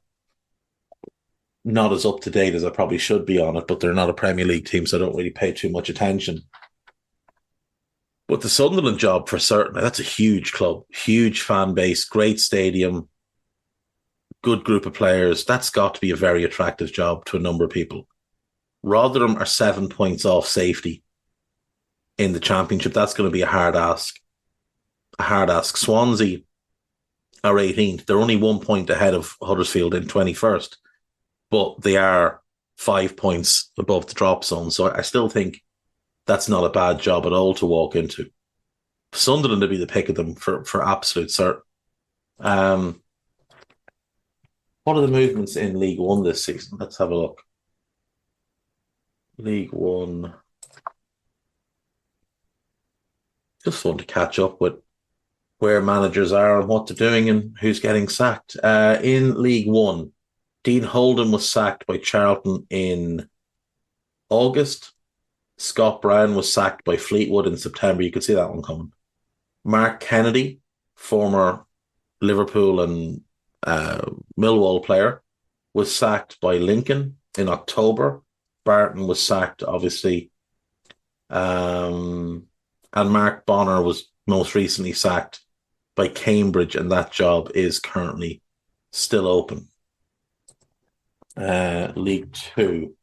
as up to date as I probably should be on it, but they're not a Premier League team, so I don't really pay too much attention. But the Sunderland job, for certain, that's a huge club, huge fan base, great stadium, good group of players. That's got to be a very attractive job to a number of people. Rotherham are 7 points off safety in the Championship. That's going to be a hard ask. Swansea are 18th. They're only 1 point ahead of Huddersfield in 21st, but they are 5 points above the drop zone. So I still think that's not a bad job at all to walk into. Sunderland to be the pick of them for absolute certain. What are the movements in League One this season? Let's have a look. League One. Just fun to catch up with where managers are and what they're doing and who's getting sacked. In League One, Dean Holden was sacked by Charlton in August. Scott Brown was sacked by Fleetwood in September. You could see that one coming. Mark Kennedy, former Liverpool and Millwall player, was sacked by Lincoln in October. Barton was sacked, obviously. And Mark Bonner was most recently sacked by Cambridge, and that job is currently still open. League Two.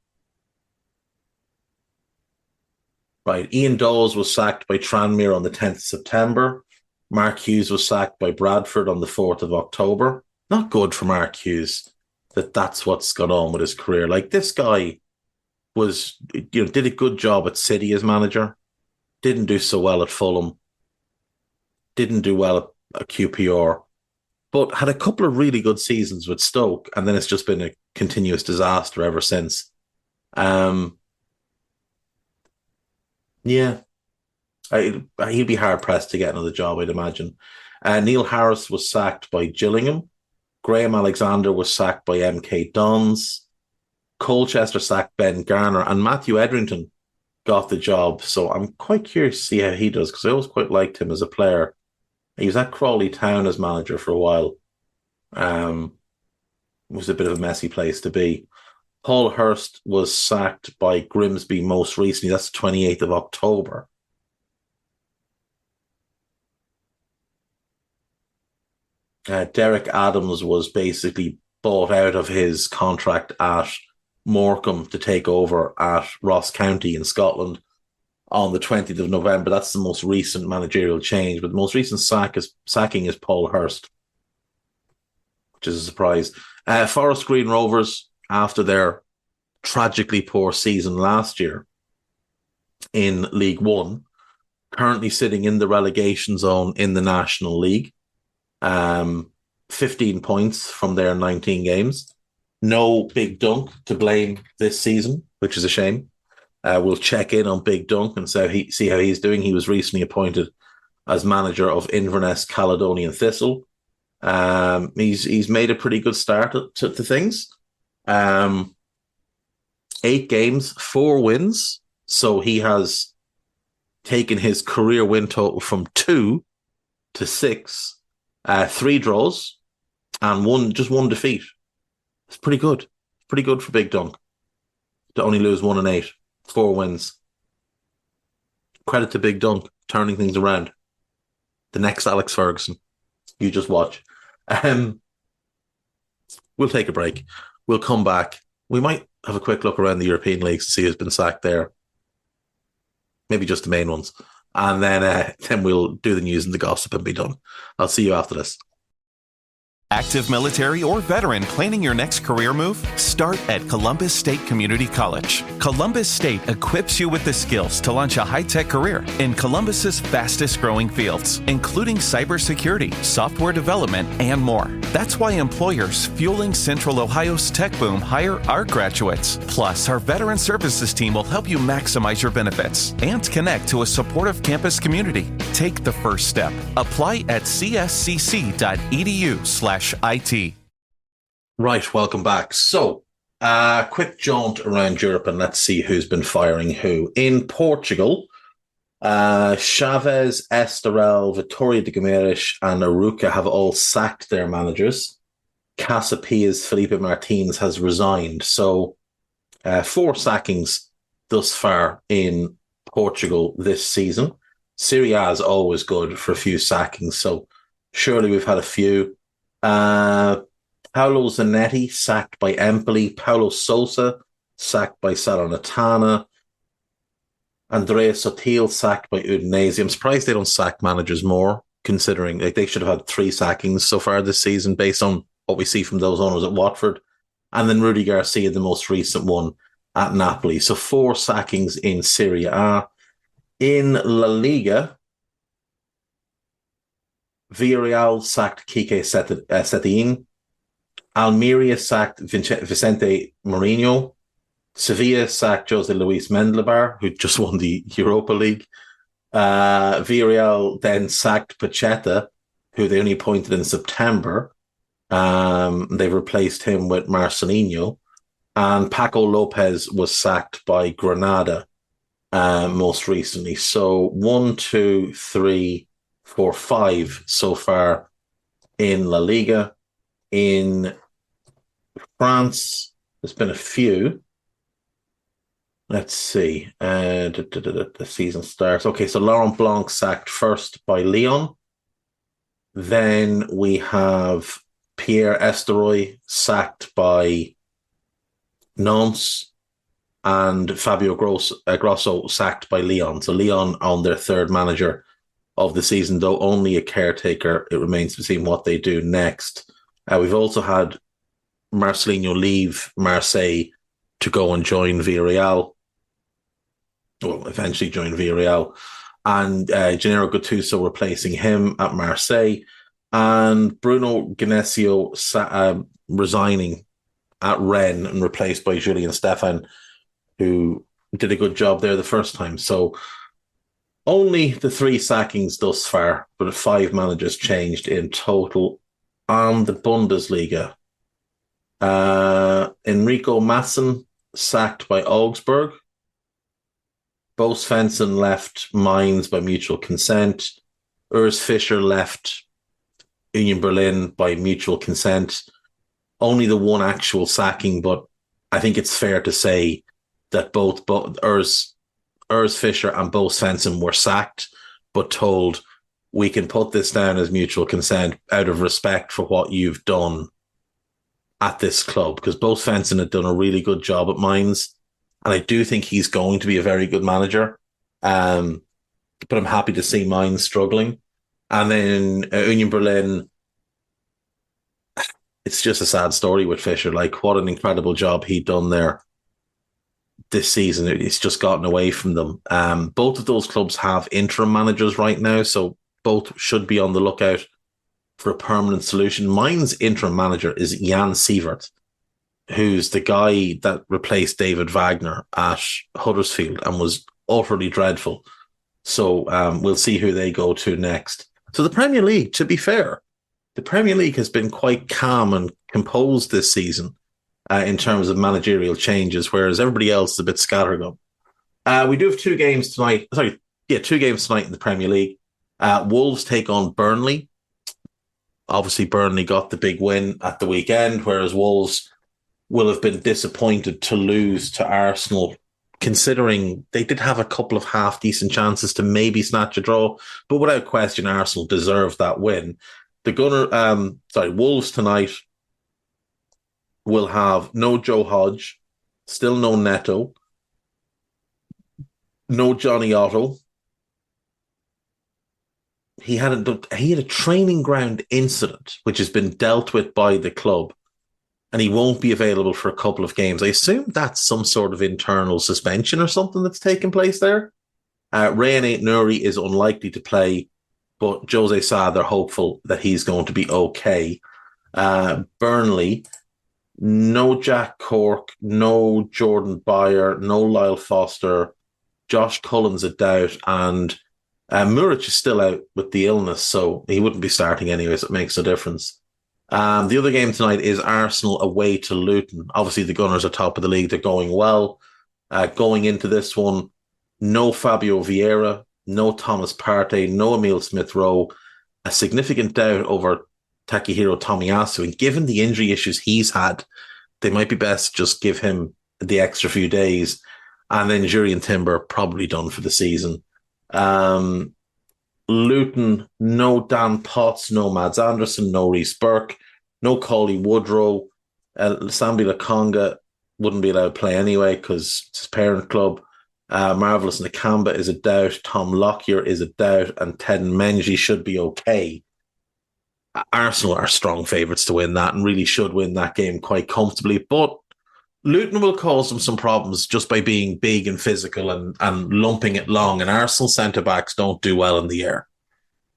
Right, Ian Dawes was sacked by Tranmere on the 10th of September. Mark Hughes was sacked by Bradford on the 4th of October. Not good for Mark Hughes that's what's gone on with his career. Like, this guy did a good job at City as manager, didn't do so well at Fulham, didn't do well at QPR, but had a couple of really good seasons with Stoke, and then it's just been a continuous disaster ever since. Yeah, he'd be hard-pressed to get another job, I'd imagine. Neil Harris was sacked by Gillingham. Graham Alexander was sacked by MK Dons. Colchester sacked Ben Garner, and Matthew Edrington got the job. So I'm quite curious to see how he does, because I always quite liked him as a player. He was at Crawley Town as manager for a while. It was a bit of a messy place to be. Paul Hurst was sacked by Grimsby most recently. That's the 28th of October. Derek Adams was basically bought out of his contract at Morecambe to take over at Ross County in Scotland on the 20th of November. That's the most recent managerial change, but the most recent sacking is Paul Hurst, which is a surprise. Forest Green Rovers, after their tragically poor season last year in League One, currently sitting in the relegation zone in the National League. 15 points from their 19 games. No Big Dunk to blame this season, which is a shame. We'll check in on Big Dunk and see how he's doing. He was recently appointed as manager of Inverness Caledonian Thistle. He's made a pretty good start to things. 8 games, 4 wins. So he has taken his career win total from 2 to 6. 3 draws and just one defeat. It's pretty good. Pretty good for Big Dunk to only lose 1 and 8. 4 wins. Credit to Big Dunk, turning things around. The next Alex Ferguson. You just watch. We'll take a break. We'll come back. We might have a quick look around the European leagues to see who's been sacked there. Maybe just the main ones. And then we'll do the news and the gossip and be done. I'll see you after this. Active military or veteran planning your next career move? Start at Columbus State Community College. Columbus State equips you with the skills to launch a high-tech career in Columbus's fastest-growing fields, including cybersecurity, software development, and more. That's why employers fueling Central Ohio's tech boom hire our graduates. Plus, our veteran services team will help you maximize your benefits and connect to a supportive campus community. Take the first step. Apply at cscc.edu/IT. Right, welcome back. So, quick jaunt around Europe and let's see who's been firing who. In Portugal, Chaves, Estoril, Vitória de Guimarães and Arouca have all sacked their managers. Casapia's Felipe Martins has resigned. So 4 sackings thus far in Portugal this season. Serie A is always good for a few sackings, so surely we've had a few. Paulo Zanetti sacked by Empoli. Paulo Sousa sacked by Salernitana. Andrea Sotil sacked by Udinese. I'm surprised they don't sack managers more, considering they should have had 3 sackings so far this season based on what we see from those owners at Watford. And then Rudy Garcia, the most recent one at Napoli. So 4 sackings in Serie A. In La Liga, Villarreal sacked Quique Setién. Almeria sacked Vicente Mourinho. Sevilla sacked Jose Luis Mendilibar, who just won the Europa League. Villarreal then sacked Pacheta, who they only appointed in September. They've replaced him with Marcelinho. And Paco Lopez was sacked by Granada most recently. So 1, 2, 3, 4, 5 so far in La Liga. In France, there's been a few. Let's see. The season starts. Okay, so Laurent Blanc sacked first by Lyon. Then we have Pierre Esteroy sacked by Nantes. And Fabio Grosso sacked by Lyon. So Lyon on their 3rd manager of the season, though only a caretaker. It remains to be seen what they do next. We've also had Marcelinho leave Marseille to go and join Villarreal. Well, eventually join Villarreal. And Gennaro Gattuso replacing him at Marseille. And Bruno Genesio resigning at Rennes and replaced by Julien Stéphan, who did a good job there the first time. So only the 3 sackings thus far, but 5 managers changed in total. On the Bundesliga, Enrico Maassen sacked by Augsburg. Bo Svensson left Mainz by mutual consent. Urs Fischer left Union Berlin by mutual consent. Only the 1 actual sacking, but I think it's fair to say that both Urs Fischer and Bo Svensson were sacked, but told, we can put this down as mutual consent out of respect for what you've done at this club. Because Bo Svensson had done a really good job at Mainz, and I do think he's going to be a very good manager. But I'm happy to see Mainz struggling. And then Union Berlin, it's just a sad story with Fischer. Like, what an incredible job he'd done there this season. It's just gotten away from them. Both of those clubs have interim managers right now, so both should be on the lookout for a permanent solution. Mine's interim manager is Jan Sievert, who's the guy that replaced David Wagner at Huddersfield and was utterly dreadful. So we'll see who they go to next. So the Premier League, to be fair, the Premier League has been quite calm and composed this season in terms of managerial changes, whereas everybody else is a bit scattergun. We do have 2 games tonight. 2 games tonight in the Premier League. Wolves take on Burnley. Obviously, Burnley got the big win at the weekend, whereas Wolves will have been disappointed to lose to Arsenal, considering they did have a couple of half-decent chances to maybe snatch a draw. But without question, Arsenal deserved that win. Wolves tonight will have no Joe Hodge, still no Neto, no Johnny Otto. He had a training ground incident, which has been dealt with by the club, and he won't be available for a couple of games. I assume that's some sort of internal suspension or something that's taken place there. Rayan Aït-Nouri is unlikely to play, but Jose Sa, they're hopeful that he's going to be okay. Burnley, no Jack Cork, no Jordan Beyer, no Lyle Foster, Josh Cullen's a doubt, and Muric is still out with the illness, so he wouldn't be starting anyway, so it makes no difference. The other game tonight is Arsenal away to Luton. Obviously, the Gunners are top of the league. They're going well. Going into this one, no Fabio Vieira, no Thomas Partey, no Emile Smith-Rowe. A significant doubt over Takehiro Tomiyasu. And given the injury issues he's had, they might be best to just give him the extra few days. And then Jurriën Timber probably done for the season. Luton, no Dan Potts, no Mads Anderson, no Reece Burke, no Cauley Woodrow. Sambi Lakonga wouldn't be allowed to play anyway because it's his parent club. Marvelous Nakamba is a doubt. Tom Lockyer is a doubt. And Ted Menji should be okay. Arsenal are strong favourites to win that and really should win that game quite comfortably. But Luton will cause them some problems just by being big and physical and lumping it long. And Arsenal centre-backs don't do well in the air,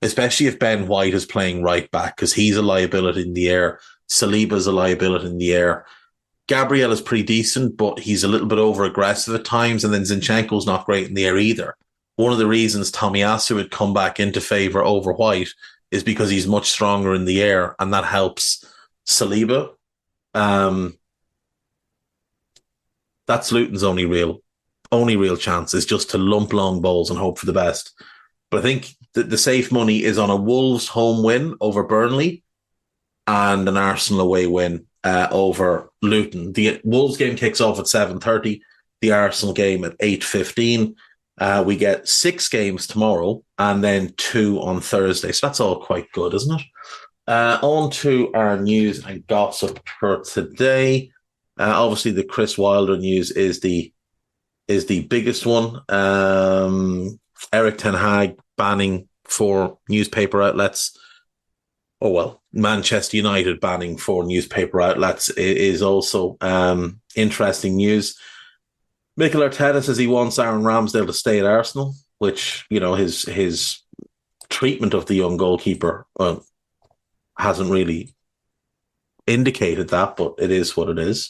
especially if Ben White is playing right back because he's a liability in the air. Saliba's a liability in the air. Gabriel is pretty decent, but he's a little bit over-aggressive at times. And then Zinchenko's not great in the air either. One of the reasons Tomiyasu would come back into favour over White is because he's much stronger in the air, and that helps Saliba. That's Luton's only real chance is just to lump long balls and hope for the best. But I think the safe money is on a Wolves home win over Burnley and an Arsenal away win over Luton. The Wolves game kicks off at 7:30, the Arsenal game at 8:15. We get 6 games tomorrow and then 2 on Thursday. So that's all quite good, isn't it? On to our news and gossip for today. Obviously, the Chris Wilder news is the biggest one. Eric Ten Hag banning 4 newspaper outlets. Oh, well, Manchester United banning 4 newspaper outlets is also interesting news. Mikel Arteta says he wants Aaron Ramsdale to stay at Arsenal, which, you know, his treatment of the young goalkeeper hasn't really indicated that, but it is what it is.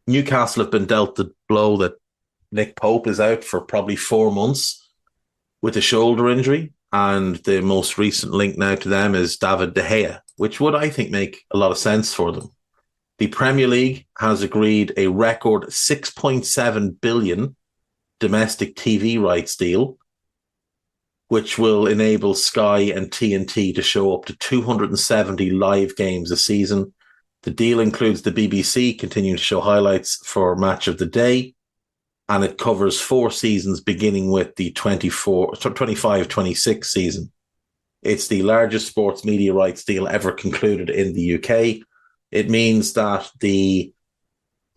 Newcastle have been dealt the blow that Nick Pope is out for probably 4 months with a shoulder injury, and the most recent link now to them is David De Gea, which would, I think, make a lot of sense for them. The Premier League has agreed a record $6.7 billion domestic TV rights deal, which will enable Sky and TNT to show up to 270 live games a season. The deal includes the BBC continuing to show highlights for Match of the Day, and it covers 4 seasons beginning with the 25-26 season. It's the largest sports media rights deal ever concluded in the UK. It means that the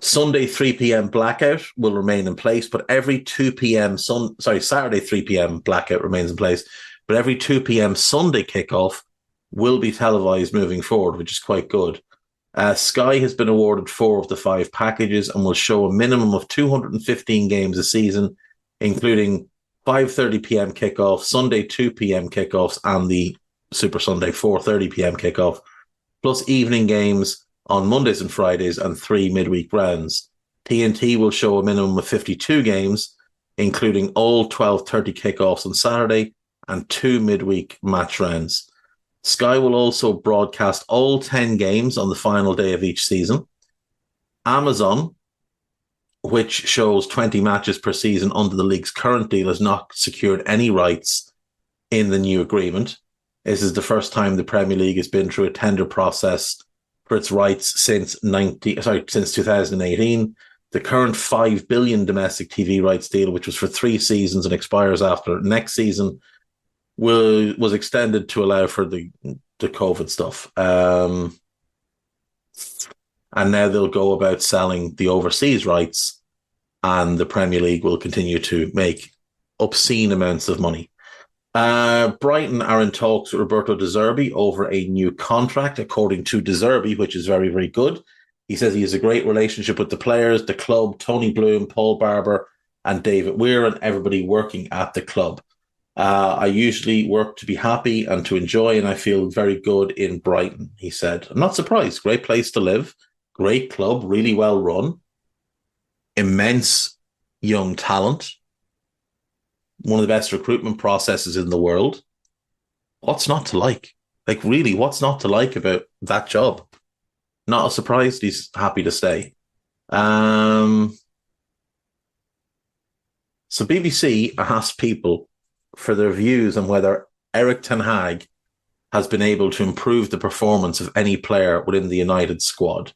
Sunday 3 p.m. blackout will remain in place, but every 2 p.m. Saturday 3 p.m. blackout remains in place, but every 2 p.m. Sunday kickoff will be televised moving forward, which is quite good. Sky has been awarded 4 of the 5 packages and will show a minimum of 215 games a season, including 5:30 p.m. kickoff, Sunday 2 p.m. kickoffs, and the Super Sunday 4:30 p.m. kickoff, plus evening games on Mondays and Fridays and 3 midweek rounds. TNT will show a minimum of 52 games, including all 12:30 kickoffs on Saturday and 2 midweek match rounds. Sky will also broadcast all 10 games on the final day of each season. Amazon, which shows 20 matches per season under the league's current deal, has not secured any rights in the new agreement. This is the first time the Premier League has been through a tender process for its rights since 2018. The current $5 billion domestic TV rights deal, which was for 3 seasons and expires after next season, was extended to allow for the COVID stuff. And now they'll go about selling the overseas rights, and the Premier League will continue to make obscene amounts of money. Brighton are in talks with Roberto De Zerbi over a new contract, according to De Zerbi, which is very, very good. He says he has a great relationship with the players, the club, Tony Bloom, Paul Barber, and David Weir, and everybody working at the club. I usually work to be happy and to enjoy, and I feel very good in Brighton, he said. I'm not surprised. Great place to live, great club, really well run, immense young talent, one of the best recruitment processes in the world. What's not to like? Like, really, what's not to like about that job? Not surprised he's happy to stay. So BBC asked people for their views on whether Erik ten Hag has been able to improve the performance of any player within the United squad.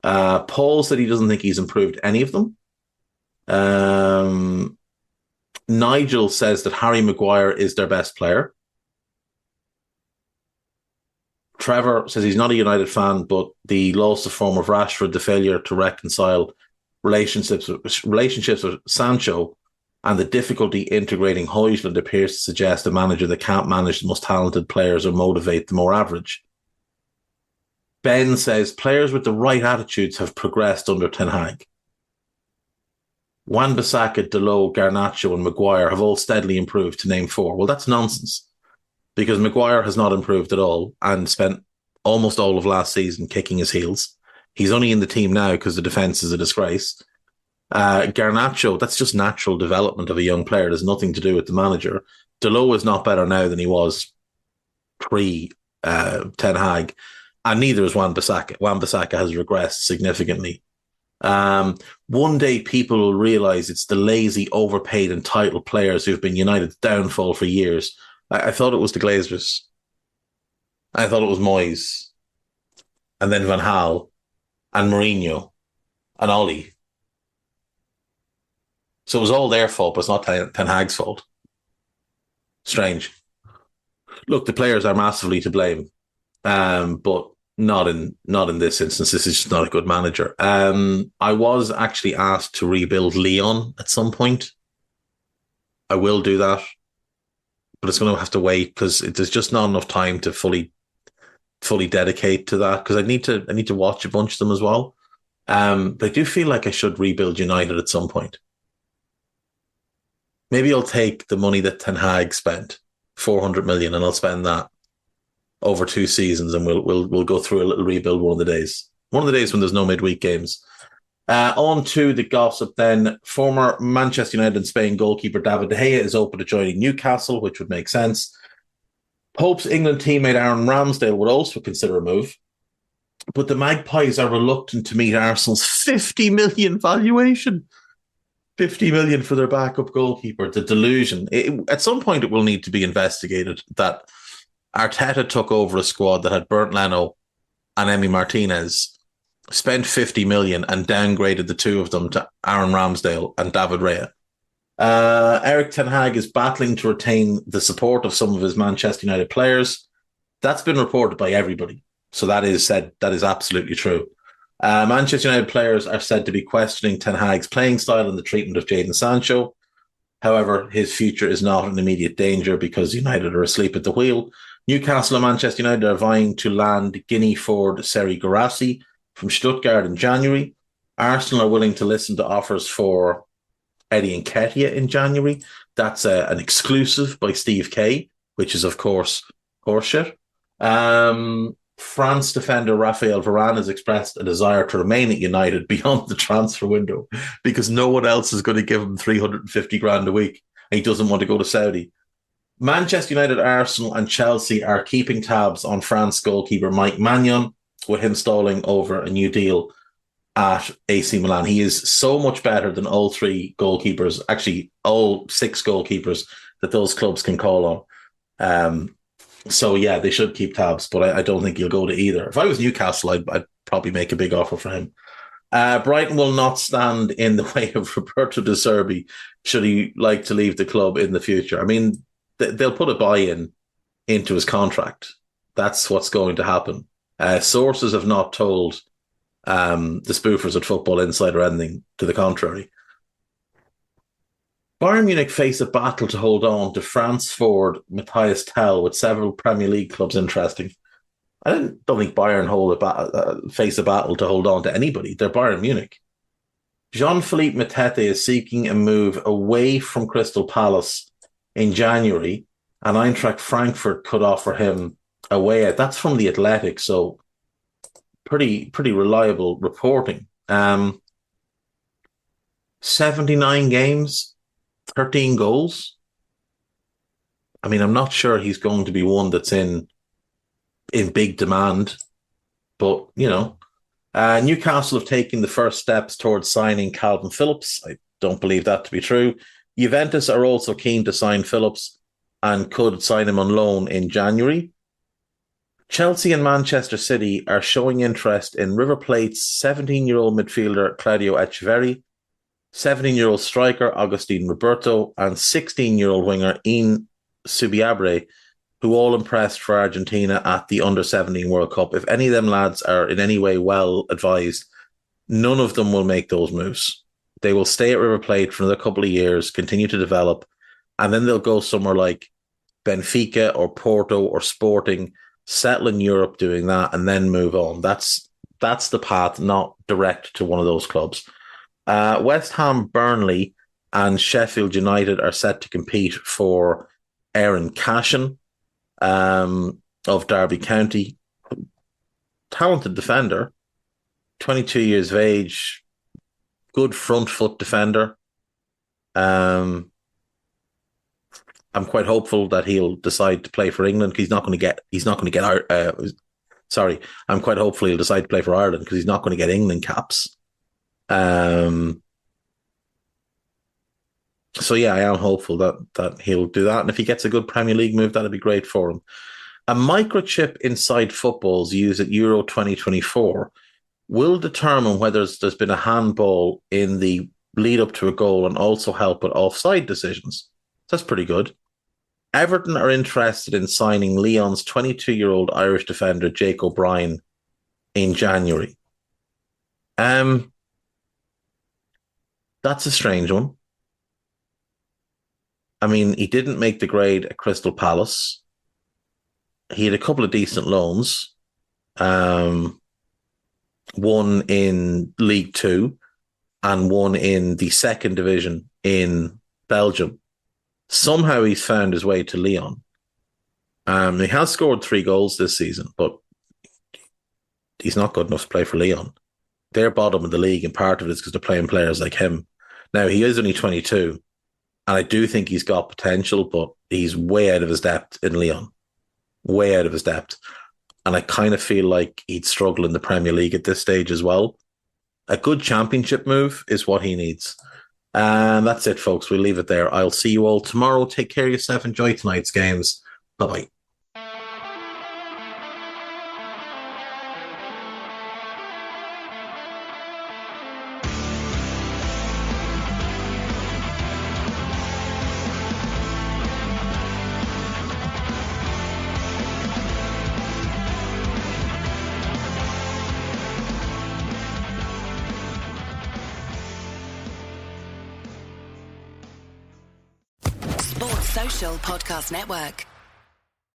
Paul said he doesn't think he's improved any of them. Nigel says that Harry Maguire is their best player. Trevor says he's not a United fan, but the loss of form of Rashford, the failure to reconcile relationships with Sancho, and the difficulty integrating Højlund appears to suggest a manager that can't manage the most talented players or motivate the more average. Ben says players with the right attitudes have progressed under Ten Hag. Wan-Bissaka, Dalot, Garnacho and Maguire have all steadily improved, to name four. Well, that's nonsense, because Maguire has not improved at all and spent almost all of last season kicking his heels. He's only in the team now because the defence is a disgrace. Garnacho, that's just natural development of a young player. There's nothing to do with the manager. Dalot is not better now than he was pre Ten Hag, and neither is Wan-Bissaka. Wan-Bissaka has regressed significantly. One day people will realise it's the lazy, overpaid, entitled players who've been United's downfall for years. I thought it was the Glazers. I thought it was Moyes. And then Van Gaal. And Mourinho. And Ollie. So it was all their fault, but it's not Ten Hag's fault. Strange. Look, the players are massively to blame. But not in this instance. This is just not a good manager. I was actually asked to rebuild Lyon at some point. I will do that, but it's going to have to wait because there's just not enough time to fully dedicate to that, because I need to watch a bunch of them as well. But I do feel like I should rebuild United at some point. Maybe I'll take the money that Ten Hag spent, 400 million, and I'll spend that over 2 seasons, and we'll go through a little rebuild one of the days. One of the days when there's no midweek games. On to the gossip then. Former Manchester United and Spain goalkeeper David De Gea is open to joining Newcastle, which would make sense. Pope's England teammate Aaron Ramsdale would also consider a move. But the Magpies are reluctant to meet Arsenal's 50 million valuation. 50 million for their backup goalkeeper. The delusion. At some point it will need to be investigated that Arteta took over a squad that had Bernd Leno and Emi Martinez, spent 50 million and downgraded the two of them to Aaron Ramsdale and David Raya. Erik ten Hag is battling to retain the support of some of his Manchester United players. That's been reported by everybody. So that is absolutely true. Manchester United players are said to be questioning Ten Hag's playing style and the treatment of Jadon Sancho. However, his future is not in immediate danger because United are asleep at the wheel. Newcastle and Manchester United are vying to land Guinea forward Seri Guirassy from Stuttgart in January. Arsenal are willing to listen to offers for Eddie Nketiah in January. That's an exclusive by Steve Kay, which is, of course, horseshit. France defender Raphael Varane has expressed a desire to remain at United beyond the transfer window because no one else is going to give him 350 grand a week. And he doesn't want to go to Saudi. Manchester United, Arsenal and Chelsea are keeping tabs on France goalkeeper Mike Maignan, with him stalling over a new deal at AC Milan. He is so much better than all 3 goalkeepers, actually all 6 goalkeepers that those clubs can call on. So yeah, they should keep tabs, but I don't think he'll go to either. If I was Newcastle, I'd probably make a big offer for him. Brighton will not stand in the way of Roberto De Zerbi should he like to leave the club in the future. I mean, they'll put a buy-in into his contract. That's what's going to happen. Sources have not told the spoofers at Football Insider anything to the contrary. Bayern Munich face a battle to hold on to France forward Matthias Tell, with several Premier League clubs interesting. I don't think Bayern face a battle to hold on to anybody. They're Bayern Munich. Jean-Philippe Matete is seeking a move away from Crystal Palace in January, and Eintracht Frankfurt could offer him away out. That's from The Athletic, so pretty reliable reporting. 79 games, 13 goals. I mean, I'm not sure he's going to be one that's in big demand, but, Newcastle have taken the first steps towards signing Calvin Phillips. I don't believe that to be true. Juventus are also keen to sign Phillips and could sign him on loan in January. Chelsea and Manchester City are showing interest in River Plate's 17-year-old midfielder Claudio Echeverri, 17-year-old striker Agustin Roberto, and 16-year-old winger Ian Subiabre, who all impressed for Argentina at the Under-17 World Cup. If any of them lads are in any way well advised, none of them will make those moves. They will stay at River Plate for another couple of years, continue to develop, and then they'll go somewhere like Benfica or Porto or Sporting, settle in Europe doing that, and then move on. That's the path, not direct to one of those clubs. West Ham, Burnley, and Sheffield United are set to compete for Aaron Cashin of Derby County. Talented defender, 22 years of age, good front foot defender. I'm quite hopeful that he'll decide to play for England because I'm quite hopeful he'll decide to play for Ireland because he's not going to get England caps. So yeah, I am hopeful that he'll do that. And if he gets a good Premier League move, that'd be great for him. A microchip inside footballs used at Euro 2024 will determine whether there's been a handball in the lead up to a goal and also help with offside decisions. That's pretty good. Everton are interested in signing Lyon's 22-year-old Irish defender Jake O'Brien in January. That's a strange one. I mean, he didn't make the grade at Crystal Palace. He had a couple of decent loans. One in League Two and one in the second division in Belgium. Somehow he's found his way to Lyon. He has scored 3 goals this season, but he's not good enough to play for Lyon. They're bottom of the league, and part of it is because they're playing players like him. Now, he is only 22, and I do think he's got potential, but he's way out of his depth in Lyon. Way out of his depth. And I kind of feel like he'd struggle in the Premier League at this stage as well. A good championship move is what he needs. And that's it, folks. We'll leave it there. I'll see you all tomorrow. Take care of yourself. Enjoy tonight's games. Bye-bye. Social Podcast Network.